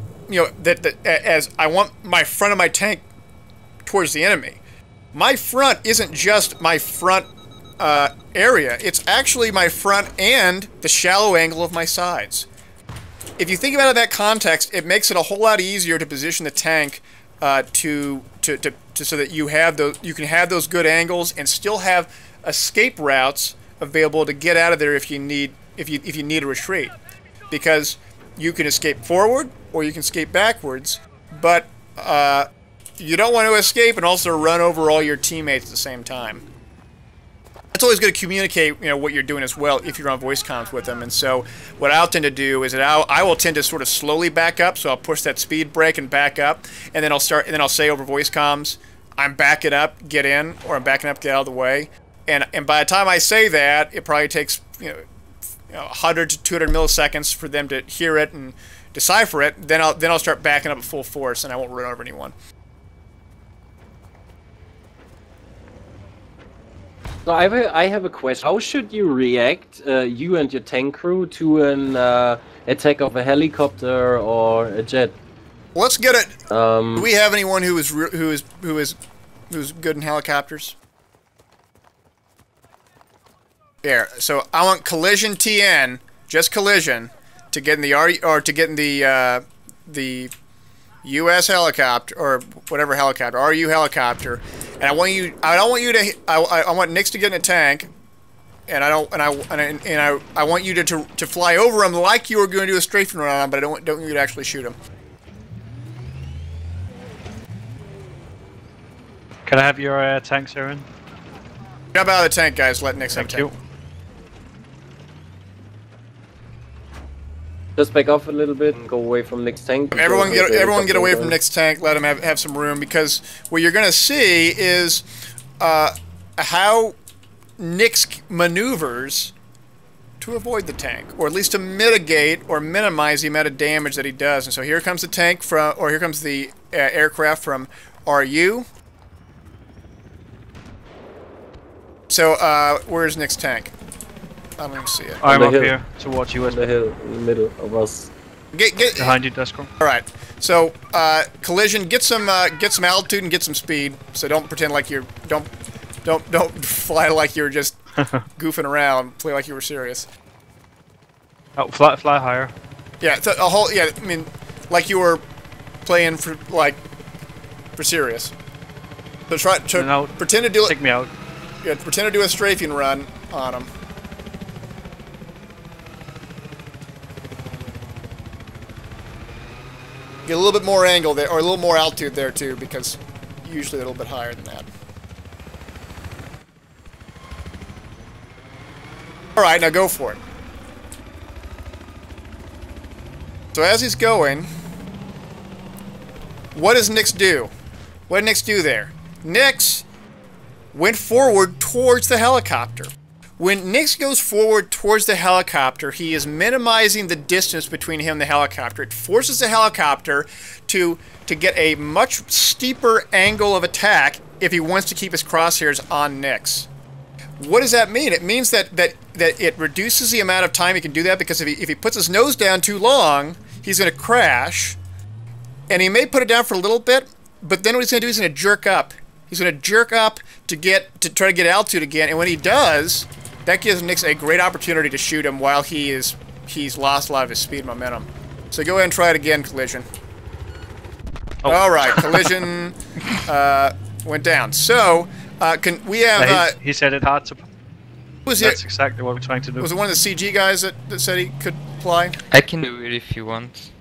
that as I want my front of my tank towards the enemy. My front isn't just my front area. It's actually my front and the shallow angle of my sides. If you think about it in that context, it makes it a whole lot easier to position the tank so that you can have those good angles and still have escape routes available to get out of there if you need a retreat. because you can escape forward or you can escape backwards, but you don't want to escape and also run over all your teammates at the same time. It's always good to communicate, what you're doing as well if you're on voice comms with them. And so what I'll tend to do is that I will tend to sort of slowly back up. So I'll push that speed brake and back up, and then I'll say over voice comms, I'm backing up, get in, or I'm backing up, get out of the way. And by the time I say that, it probably takes 100 to 200 milliseconds for them to hear it and decipher it. Then I'll start backing up at full force, and I won't run over anyone. So I have a question. How should you react, you and your tank crew, to an attack of a helicopter or a jet? Let's get it. Do we have anyone who is good in helicopters? There. So I want collision TN, just collision, to get in the the U.S. helicopter or whatever helicopter, RU helicopter, and I want Nix to get in a tank, and I want you to fly over him like you were going to do a strafing run on him, but I don't want you to actually shoot him. Can I have your tanks, Aaron? Jump out of the tank, guys. Let Nix have a tank. Thank you. Just back off a little bit and go away from Nick's tank. Everyone get away from Nick's tank. Let him have some room, because what you're going to see is how Nix maneuvers to avoid the tank, or at least to mitigate or minimize the amount of damage that he does. And so here comes the tank here comes the aircraft from RU. So where's Nick's tank? I don't even see it. I'm up here towards you. On the hill in the middle of us. Get behind you, Daskro. All right. So collision, get some altitude and get some speed. So don't pretend like you're don't fly like you're just goofing around. Play like you were serious. Oh, fly higher. Yeah, I mean, like you were playing for serious. So try to pretend to do it. Take me out. Yeah, pretend to do a strafing run on him. Get a little bit more angle there, or a little more altitude there too, because usually a little bit higher than that. Alright, now go for it. So as he's going, what does Nix do? What did Nix do there? Nix went forward towards the helicopter. When Nix goes forward towards the helicopter, he is minimizing the distance between him and the helicopter. It forces the helicopter to get a much steeper angle of attack if he wants to keep his crosshairs on Nix. What does that mean? It means that it reduces the amount of time he can do that, because if he puts his nose down too long, he's going to crash. And he may put it down for a little bit, but then what he's going to do is he's going to jerk up. He's going to jerk up to try to get altitude again, and when he does, that gives Nix a great opportunity to shoot him while he's lost a lot of his speed and momentum. So go ahead and try it again, collision. Oh. All right, collision went down. So we have. He said it hard to. That's exactly what we're trying to do. Was it one of the CG guys that said he could fly? I can do it if you want.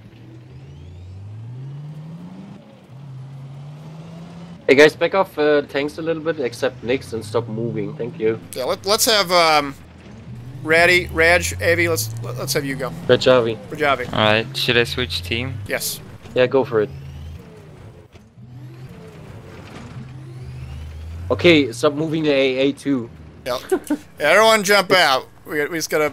Hey guys, back off tanks a little bit, except Nix, and stop moving. Thank you. Yeah, let's have Raj, Avi. Let's have you go. Rajavi. Rajavi. All right. Should I switch team? Yes. Yeah, go for it. Okay, stop moving to AA2. Yep. Everyone jump out. We just gotta.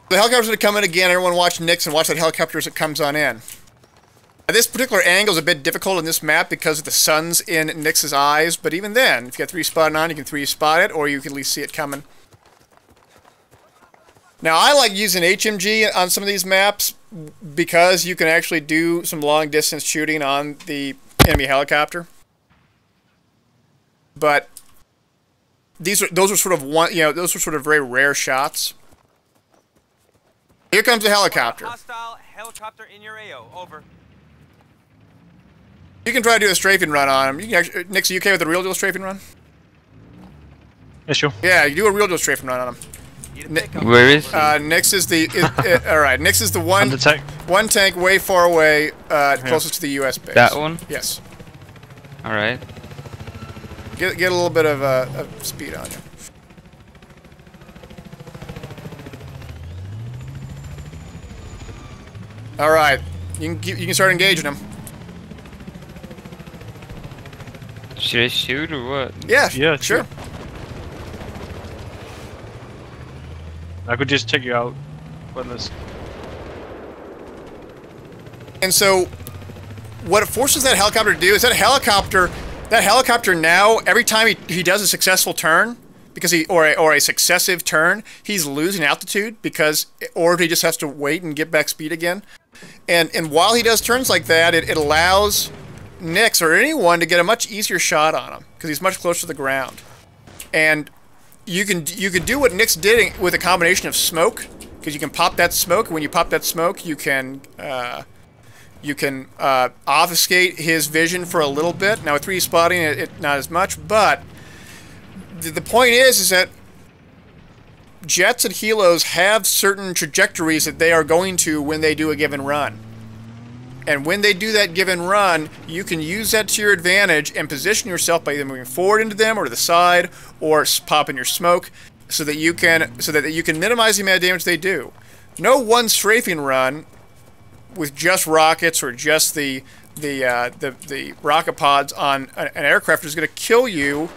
The helicopter's gonna come in again. Everyone watch Nix and watch that helicopter as it comes on in. This particular angle is a bit difficult in this map because the sun's in Nix's eyes, but even then, if you got 3 spotted on, you can 3 spot it, or you can at least see it coming. Now, I like using HMG on some of these maps because you can actually do some long-distance shooting on the enemy helicopter. But those are sort of those are sort of very rare shots. Here comes the helicopter. Hostile helicopter in your AO. Over. You can try to do a strafing run on him. You can actually, Nix, are you okay with a real deal strafing run? Yeah, sure. Yeah, you do a real deal strafing run on him. Where is he? Nix is the all right. Nix is the one On the tank. one tank way far away, closest to the U.S. base. That one? Yes. All right. Get a little bit of speed on you. All right. You can start engaging him. Should I shoot or what? Yeah. Yeah, Sure. I could just check you out. But let's. And so, what it forces that helicopter to do is that helicopter now, every time he does a successful turn, because or a successive turn, he's losing altitude or he just has to wait and get back speed again. And while he does turns like that, it allows Nix or anyone to get a much easier shot on him because he's much closer to the ground. And you can do what Nix did with a combination of smoke, because you can pop that smoke. When you pop that smoke, you can obfuscate his vision for a little bit. Now with 3D spotting, it not as much, but the point is that jets and helos have certain trajectories that they are going to when they do a given run. And when they do that given run, you can use that to your advantage and position yourself by either moving forward into them or to the side or popping your smoke so that you can minimize the amount of damage they do. No one strafing run with just rockets or just the rocket pods on an aircraft is going to kill you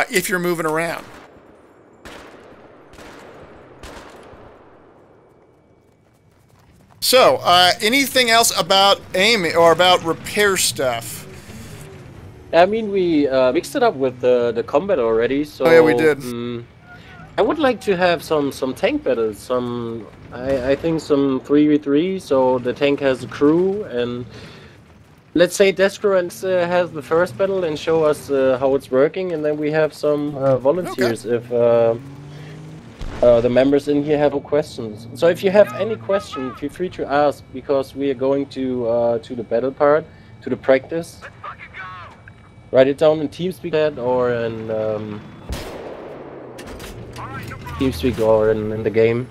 if you're moving around. So, anything else about aiming or about repair stuff? I mean, we mixed it up with the combat already. So oh yeah, we did. I would like to have some tank battles. I think some 3v3. So the tank has a crew, and let's say Daskro has the first battle and show us how it's working, and then we have some volunteers if the members in here have questions. So if you have any question, feel free to ask, because we are going to the battle part, to the practice. Write it down in Teamspeak or in Teamspeak or in the game.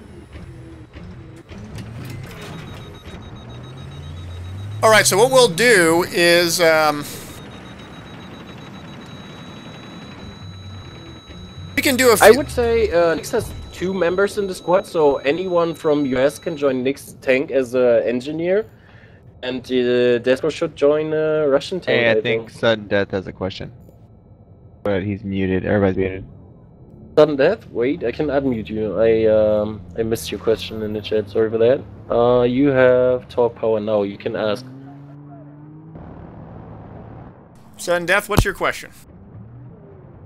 All right. So what we'll do is we can do a few. I would say Nix has 2 members in the squad, so anyone from US can join Nix's tank as an engineer, and Daskro should join Russian tank. Hey, I think Sudden Death has a question, but he's muted. Everybody's muted. Sudden death? Wait, I can unmute you. I missed your question in the chat. Sorry for that. You have talk power now. You can ask. Sudden Death, what's your question?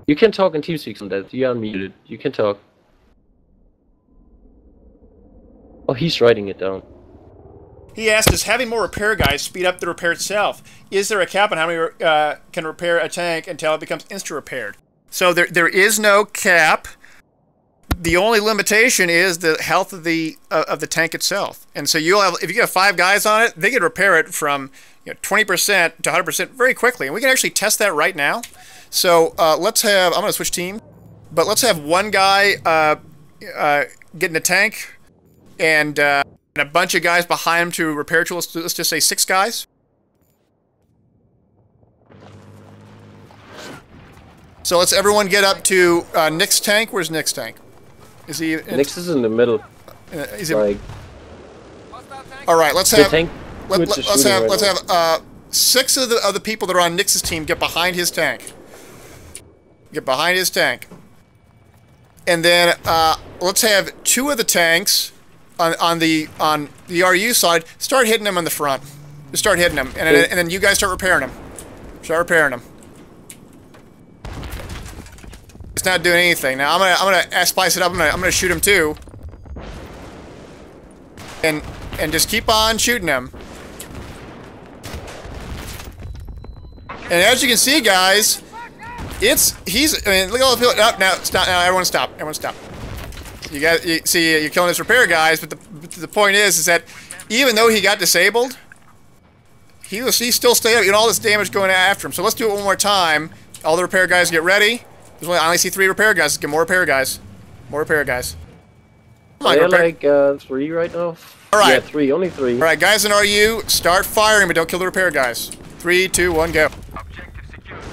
You can talk in Teamspeak, Sudden Death. You are unmuted. You can talk. Oh, he's writing it down. He asked, does having more repair guys speed up the repair itself? Is there a cap on how many can repair a tank until it becomes insta-repaired? So there is no cap. The only limitation is the health of the tank itself. And so if you have 5 guys on it, they can repair it from 20% to 100% very quickly. And we can actually test that right now. So let's have, I'm going to switch team, but let's have one guy get in the tank and a bunch of guys behind him to repair tools. Let's just say 6 guys. So let's everyone get up to Nick's tank. Where's Nick's tank? Is he? Nix is in the middle. Is it? Like, all right, let's have let's have 6 of the people that are on Nix's team get behind his tank. Get behind his tank, and then let's have 2 of the tanks on the RU side start hitting them on the front. Just start hitting them, and then you guys start repairing them. Start repairing them. It's not doing anything. Now I'm gonna spice it up. I'm gonna shoot him too, and just keep on shooting him. And as you can see, guys, he's. I mean, look at all the people. Now stop. Now everyone stop. Everyone stop. You see, you're killing his repair guys, but the point is that even though he got disabled, he still stayed up. All this damage going after him. So let's do it one more time. All the repair guys get ready. I only see 3 repair guys. Let's get more repair guys. More repair guys. on, They're repair. like 3 right now. All right. Yeah, 3, only 3. All right, guys in RU, start firing, but don't kill the repair guys. 3, 2, 1, go. Objective secured.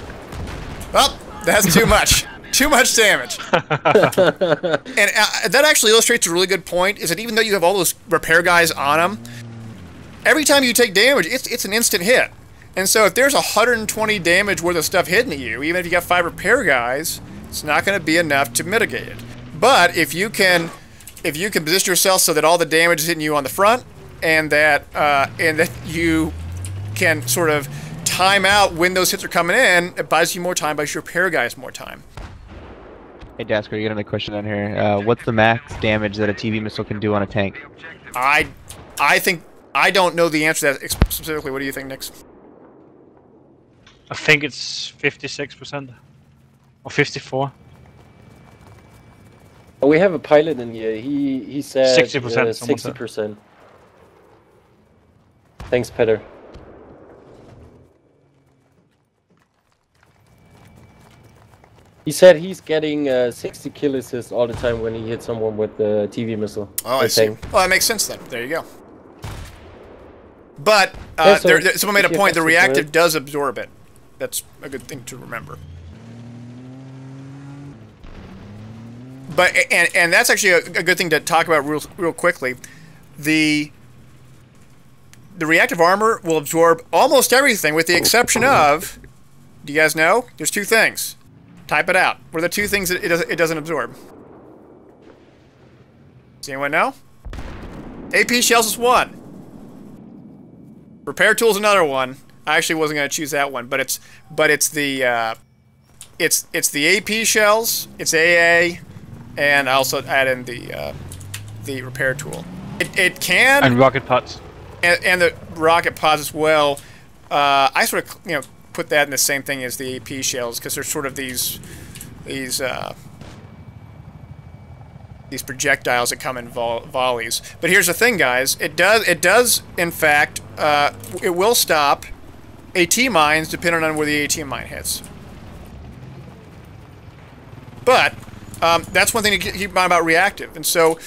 Well, that's too much. Too much damage. And that actually illustrates a really good point, is that even though you have all those repair guys on them, every time you take damage, it's an instant hit. And so if there's 120 damage worth of stuff hitting you, even if you got 5 repair guys, it's not going to be enough to mitigate it. But if you can position yourself so that all the damage is hitting you on the front, and that you can sort of time out when those hits are coming in, it buys you more time, buys your repair guys more time. Hey Daskro, you got another question on here. What's the max damage that a TV missile can do on a tank? I think I don't know the answer to that specifically. What do you think, Nix? I think it's 56% or 54. Oh, we have a pilot in here. He said 60%. 60%. Thanks, Peter. He said he's getting 60 kill assists all the time when he hits someone with the TV missile. Oh, I see. Well, that makes sense then. There you go. But Yeah, so someone made a if you point. The have to reactive do it- does absorb it. That's a good thing to remember. But and that's actually a good thing to talk about real quickly. The reactive armor will absorb almost everything, with the exception of. Do you guys know? There's 2 things. Type it out. What are the 2 things that it doesn't absorb? Does anyone know? AP shells is 1. Repair tool is another one. I actually wasn't going to choose that one, but it's the AP shells, it's AA, and I also add in the repair tool. It can And rocket pods. and the rocket pods as well. I sort of put that in the same thing as the AP shells, because they're sort of these projectiles that come in volleys. But here's the thing, guys. It does in fact it will stop AT mines depending on where the AT mine hits. But that's one thing to keep in mind about reactive. And so,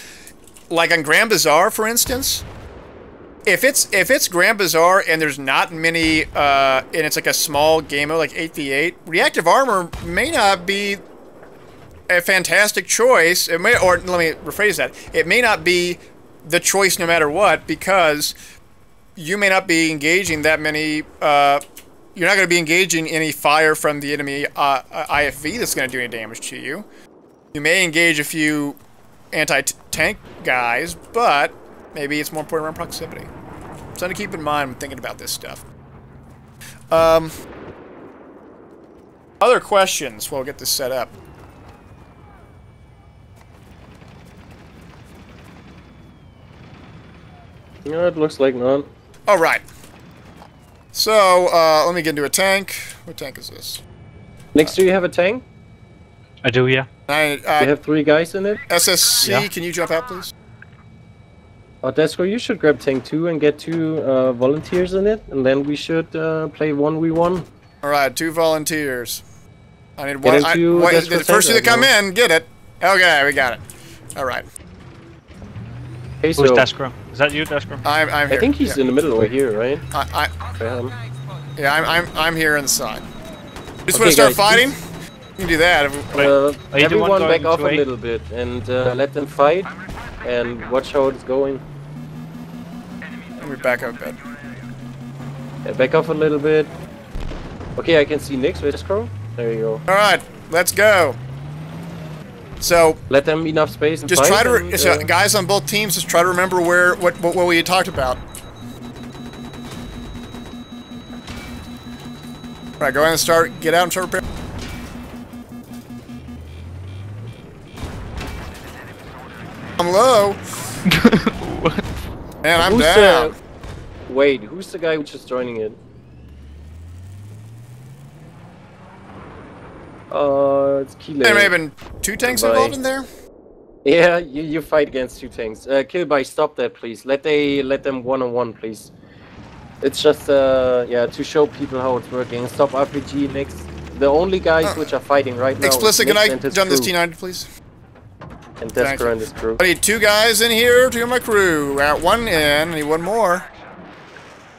like on Grand Bazaar, for instance, if it's Grand Bazaar and there's not many, and it's like a small game mode like 8v8, reactive armor may not be a fantastic choice. It may, or let me rephrase that. It may not be the choice no matter what, because you may not be engaging that many. You're not going to be engaging any fire from the enemy IFV that's going to do any damage to you. You may engage a few anti-tank guys, but maybe it's more important around proximity. Something to keep in mind when thinking about this stuff. Other questions while we get this set up? No, it looks like none. All right. So, let me get into a tank. What tank is this? Next, do you have a tank? I do, yeah. You have 3 guys in it? SSC, Yeah. can you jump out, please? Oh, Daskro, you should grab tank 2 and get 2 volunteers in it, and then we should play 1v1. All right, 2 volunteers. I need Get one. into Wait, Daskro the first 2 that tank come right in, get it. Okay, we got it. All right. Okay, Who's so Daskro? Is that you, Daskro? I'm here. I think he's in the middle over here, right? Yeah, I'm here inside. Just Okay, want to start guys, fighting? You can do that. Are you the one Everyone back going off to a A? little bit and let them fight and watch how it's going. Let me back up a bit. Yeah, back off a little bit. Okay, I can see Nix with Daskro. There you go. All right, let's go. So Let them enough space and just fight. try to, and, so guys on both teams, just try to remember what we had talked about. All right, go ahead and start. Get out and start repair. I'm low. Man, I'm who's down. wait, who's the guy who's just joining it? It's Kile. There may have been 2 tanks Bye. involved in there. Yeah, you fight against 2 tanks. Killby, stop that, please. Let them one-on-one, please. It's just yeah, to show people how it's working. Stop RPG next. The only guys which are fighting right now. Explicit, is can I Nix and his jump this crew. T9, please? And Thank Daskro you. and his crew. I need 2 guys in here to my crew. At one in. I need 1 more.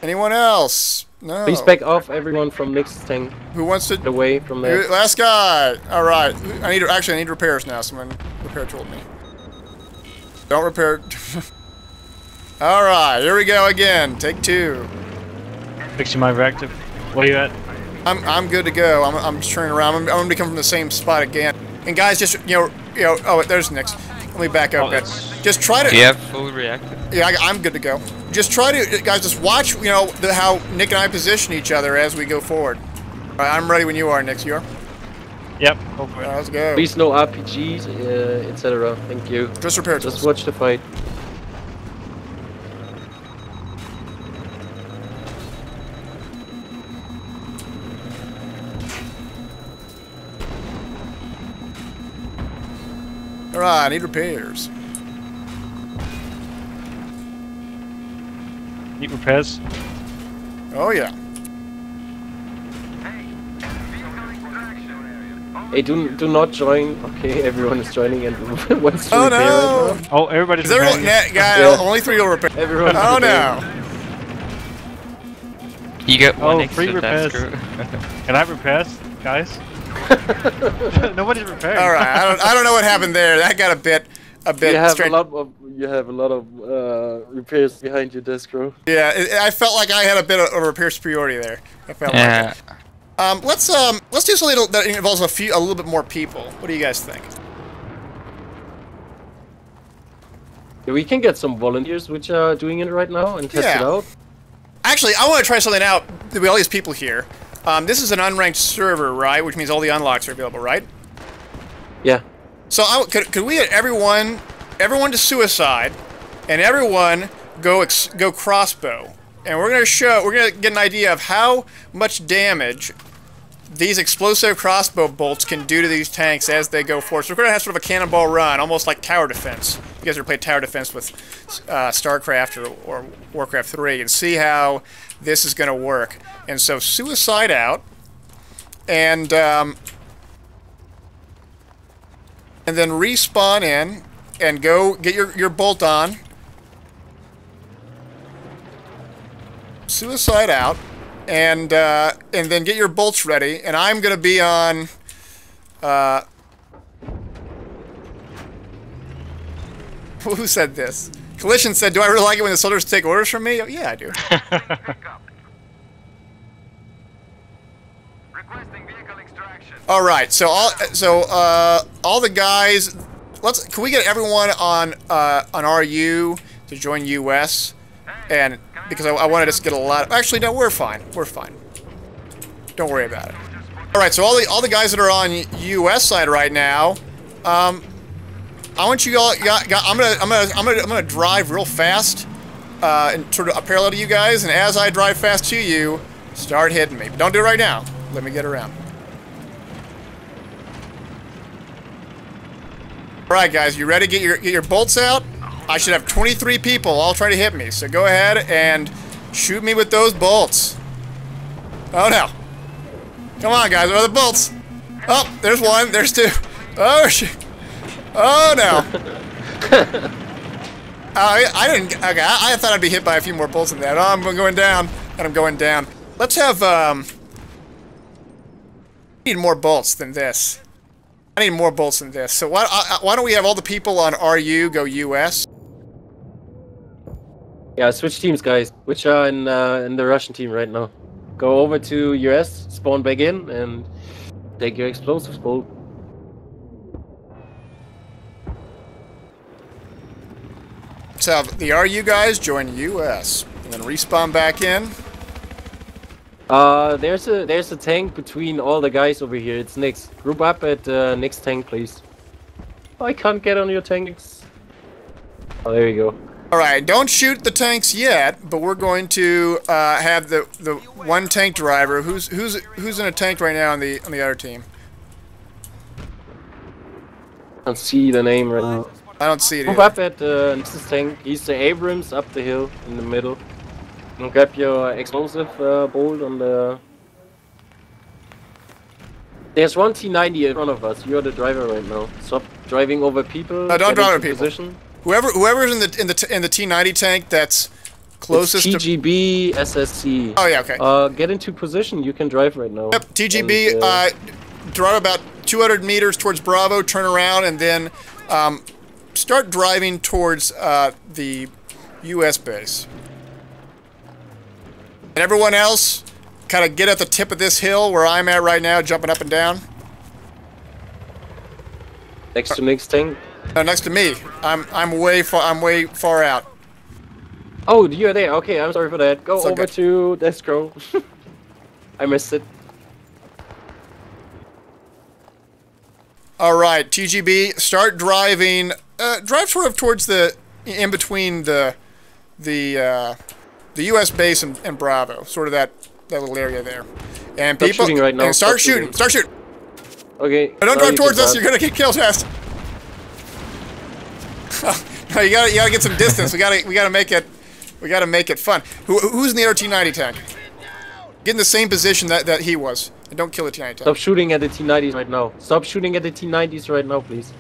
Anyone else? No. Please back off everyone from Nick's tank. Who wants to? Get away from there. Last guy. All right. I need repairs now. Someone repair told me. Don't repair. All right. Here we go again. Take 2. Fixing my reactive. Where you at? I'm good to go. I'm just turning around. I'm gonna come from the same spot again. And guys, just you know. Oh, there's Nick's. Let me back up a bit. Just try to. Do you have full reactive? Yeah, I'm good to go. Just try to, guys. Just watch. You know how Nick and I position each other as we go forward. All right, I'm ready when you are, Nick. You are. Yep. Go for All it. right, let's go. Please no RPGs, etc. Thank you. Just repair Just tools. watch the fight. All right, I need repairs. Need repairs. Oh yeah. Hey, do not join. Okay, everyone is joining and wants to Oh repair no! right now. Oh, everybody's Is there repairing. guy? Yeah. Only 3 will repair. Everyone is Oh repairing. no! You get 1 Oh, extra free repairs. Daskro. Can I have repairs, guys? Nobody's repairing. All right, I don't know what happened there. That got a bit You have strange. you have a lot of repairs behind you, Daskro. Yeah, I felt like I had a bit of repair superiority there. I felt like Yeah. it. Let's do something that involves a little bit more people. What do you guys think? Yeah, we can get some volunteers which are doing it right now and test it Yeah. out. Actually, I want to try something out with all these people here. This is an unranked server, right? Which means all the unlocks are available, right? Yeah. So could we get everyone to suicide, and everyone go crossbow, and we're gonna get an idea of how much damage these explosive crossbow bolts can do to these tanks as they go forward. So we're gonna have sort of a cannonball run, almost like tower defense. You guys ever played tower defense with StarCraft or Warcraft 3, and see how this is gonna work. And so suicide out, and then respawn in, and go get your bolt on. Suicide out, and then get your bolts ready. And I'm gonna be on. Who said this? Collision said, "Do I really like it when the soldiers take orders from me?" Oh, yeah, I do. Requesting vehicle extraction. All right, so all the guys, can we get everyone on RU to join US, and because I wanted us to get a lot. Actually, no, we're fine. We're fine. Don't worry about it. All right, so all the guys that are on US side right now, I want you all. I'm gonna drive real fast, and sort of parallel to you guys, and as I drive fast to you, start hitting me. But don't do it right now. Let me get around. All right, guys, you ready? Get your bolts out. I should have 23 people all trying to hit me. So go ahead and shoot me with those bolts. Oh no! Come on, guys, where are the bolts? Oh, there's one. There's 2. Oh shit! Oh no! I didn't. Okay, I thought I'd be hit by a few more bolts than that. Oh, I'm going down, and I'm going down. Let's have. I need more bolts than this. I need more bolts than this. So why don't we have all the people on RU go US? Yeah, switch teams, guys. Which are in the Russian team right now. Go over to US, spawn back in, and take your explosives bolt. Let's have the RU guys join US, and then respawn back in. There's a tank between all the guys over here. It's Nick's. Group up at Nick's tank, please. I can't get on your tanks. Oh, there you go. All right, don't shoot the tanks yet, but we're going to have the one tank driver. Who's in a tank right now on the other team? I don't see the name right now. I don't see it. Move up at Nick's tank. He's the Abrams up the hill in the middle. And grab your explosive bolt on the There's one T90 in front of us. You're the driver right now. Stop driving over people. No, don't get drive over into people. Position. Whoever's in the T90 tank that's closest It's to. TGB SSC. Oh yeah, okay. Get into position. You can drive right now. Yep, TGB. And, Drive about 200 meters towards Bravo. Turn around and then start driving towards the U.S. base. And everyone else, kind of get at the tip of this hill where I'm at right now, jumping up and down. next to Nick's tank. No, next to me. I'm way far out. Oh, you're there. Okay, I'm sorry for that. Go It's over okay. to Daskro. I missed it. All right, TGB, start driving. Drive sort of towards the in between the U.S. base and Bravo, sort of that little area there. And Stop people shooting right now. and start Stop shooting. Start shooting. Okay. Don't now drive you towards can us. drive. You're gonna get killed fast. No, you gotta get some distance. We gotta make it fun. Who's in the other T90 tank? Get in the same position that he was, and don't kill the T90 tank. Stop shooting at the T90s right now. Stop shooting at the T90s right now, please.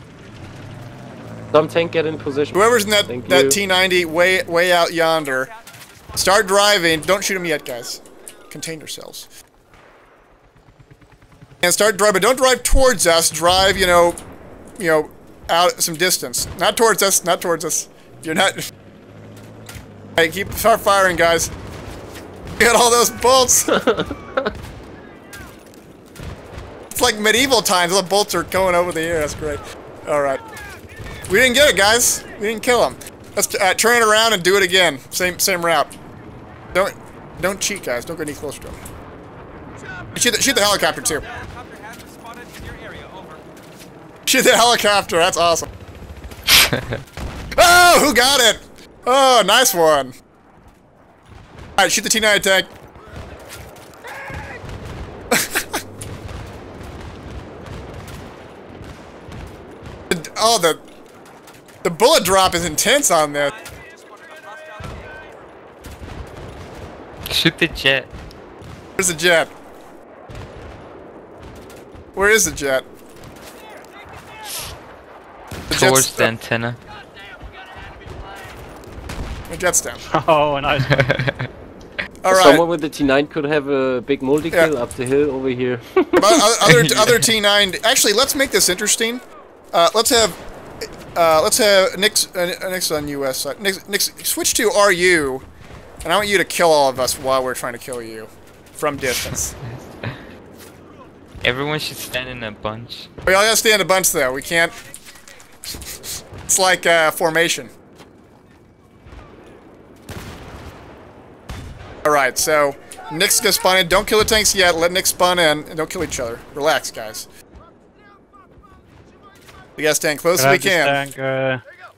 Some tank get in position. Whoever's in that Thank that you. T90 way out yonder, start driving. Don't shoot him yet, guys. Contain yourselves. And start driving. Don't drive towards us. Drive, you know, out some distance. Not towards us. Not towards us. You're not. Hey, start firing, guys. Get all those bolts. It's like medieval times. The bolts are going over the air. That's great. All right. We didn't get it, guys. We didn't kill him. Let's turn it around and do it again. Same route. Don't cheat, guys. Don't go any closer to him. Shoot the helicopter too. Shoot the helicopter. That's awesome. Oh, who got it? Oh, nice one. All right, shoot the T9 tank. Oh, the bullet drop is intense on there. Shoot the jet. Where's the jet? Where is the jet? The Towards jet's the antenna. The jet's down. Oh, nice. All right. Someone with the T9 could have a big multi-kill Yeah. up the hill over here. Other T9. Actually, let's make this interesting. Let's have Nick's on US side. Nick, switch to RU, and I want you to kill all of us while we're trying to kill you from distance. Everyone should stand in a bunch. We all gotta stay in a bunch though. We can't. It's like formation. All right, so Nick's gonna spawn in. Don't kill the tanks yet. Let Nick spawn in, and don't kill each other. Relax, guys. We gotta stand close as we can. Tank,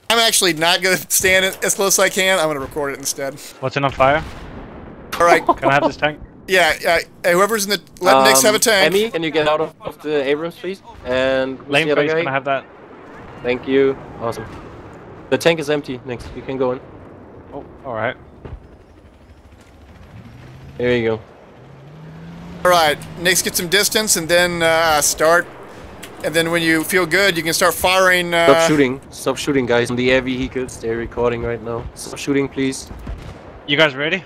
I'm actually not gonna stand as close as I can. I'm gonna record it instead. what's in on fire? All right. Can I have this tank? Yeah. Hey, whoever's in the let Nick's have a tank. Emmy, can you get out of the Abrams, please? And who's Lane the other face, guy? can I have that? Thank you. Awesome. The tank is empty. Next, you can go in. Oh, alright. There you go. All right. Nick's get some distance, and then start. And then when you feel good, you can start firing. Stop shooting. Stop shooting, guys. On the air vehicles, they're recording right now. Stop shooting, please. You guys ready?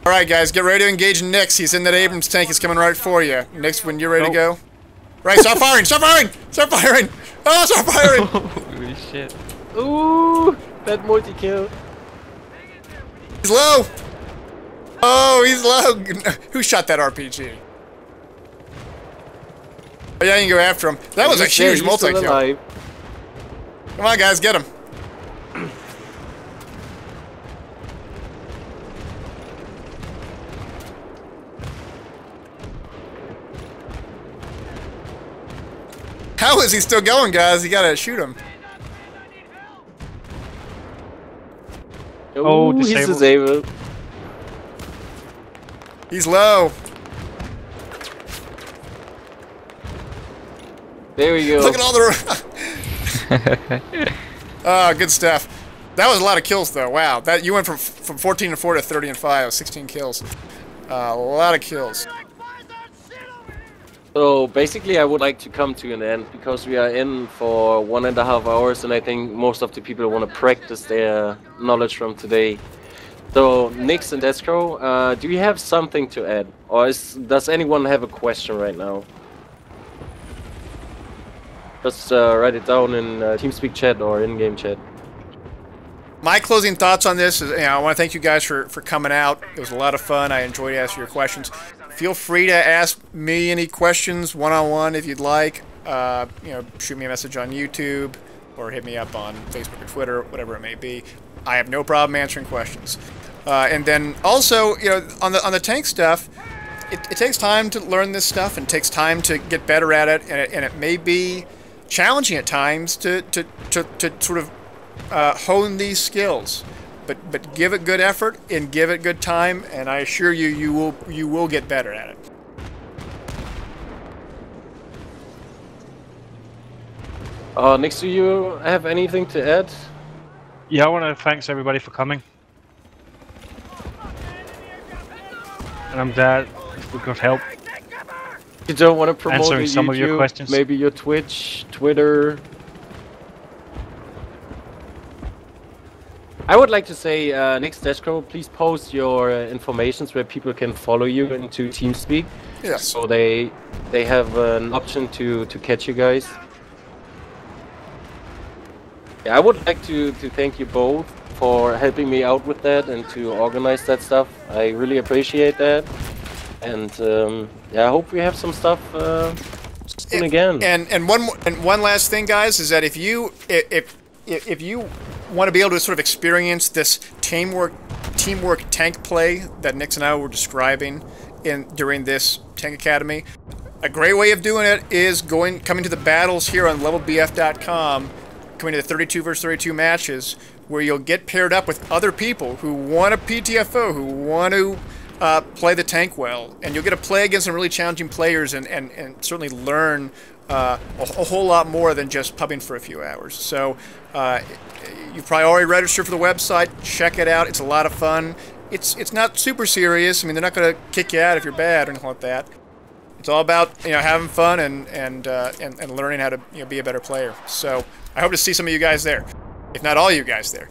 All right, guys, get ready to engage Nick's. He's in that Abrams tank. He's coming right for you. Nick's, when you're ready to go. Right, start firing! Start firing! Start firing! Oh, start firing! Holy shit. Ooh, that multi-kill. He's low! Oh, he's low! Who shot that RPG? Oh, yeah, you can go after him. That was a He's there, huge he's still multi-kill. alive. Come on, guys, get him. How is he still going, guys? You gotta shoot him. Oh, Ooh, he's disabled. disabled. He's low. There we go. Look at all the... Oh, good stuff. That was a lot of kills, though. Wow. That you went from 14 and 4 to 30 and 5. 16 kills. A lot of kills. So basically, I would like to come to an end because we are in for 1.5 hours, and I think most of the people want to practice their knowledge from today. So, Nix and Daskro, do you have something to add, or does anyone have a question right now? Just write it down in Teamspeak chat or in-game chat. My closing thoughts on this is, I want to thank you guys for coming out. It was a lot of fun. I enjoyed asking your questions. Feel free to ask me any questions one-on-one if you'd like. Shoot me a message on YouTube or hit me up on Facebook or Twitter, whatever it may be. I have no problem answering questions. And then also, on the tank stuff, it takes time to learn this stuff and it takes time to get better at it, and it may be challenging at times to sort of hone these skills, but give it good effort and give it good time, and I assure you, you will get better at it. Nix, do you have anything to add? Yeah, I want to thanks everybody for coming. And I'm glad we could help. You don't want to promote answering your some YouTube, of your questions. Maybe your Twitch, Twitter. I would like to say, Nix, Daskro, please post your informations where people can follow you into TeamSpeak. Yes. So they have an option to catch you guys. Yeah, I would like to thank you both for helping me out with that and to organize that stuff. I really appreciate that. And yeah, I hope we have some stuff soon again. And one last thing, guys, is that if you want to be able to sort of experience this teamwork tank play that Nix and I were describing during this Tank Academy, a great way of doing it is coming to the battles here on levelbf.com, coming to the 32 versus 32 matches, where you'll get paired up with other people who want a PTFO, who want to play the tank well, and you'll get to play against some really challenging players and certainly learn a whole lot more than just pubbing for a few hours. So you've probably already registered for the website. Check it out. It's a lot of fun. It's not super serious. I mean, they're not going to kick you out if you're bad or anything like that. It's all about having fun and learning how to be a better player. So I hope to see some of you guys there, if not all you guys there.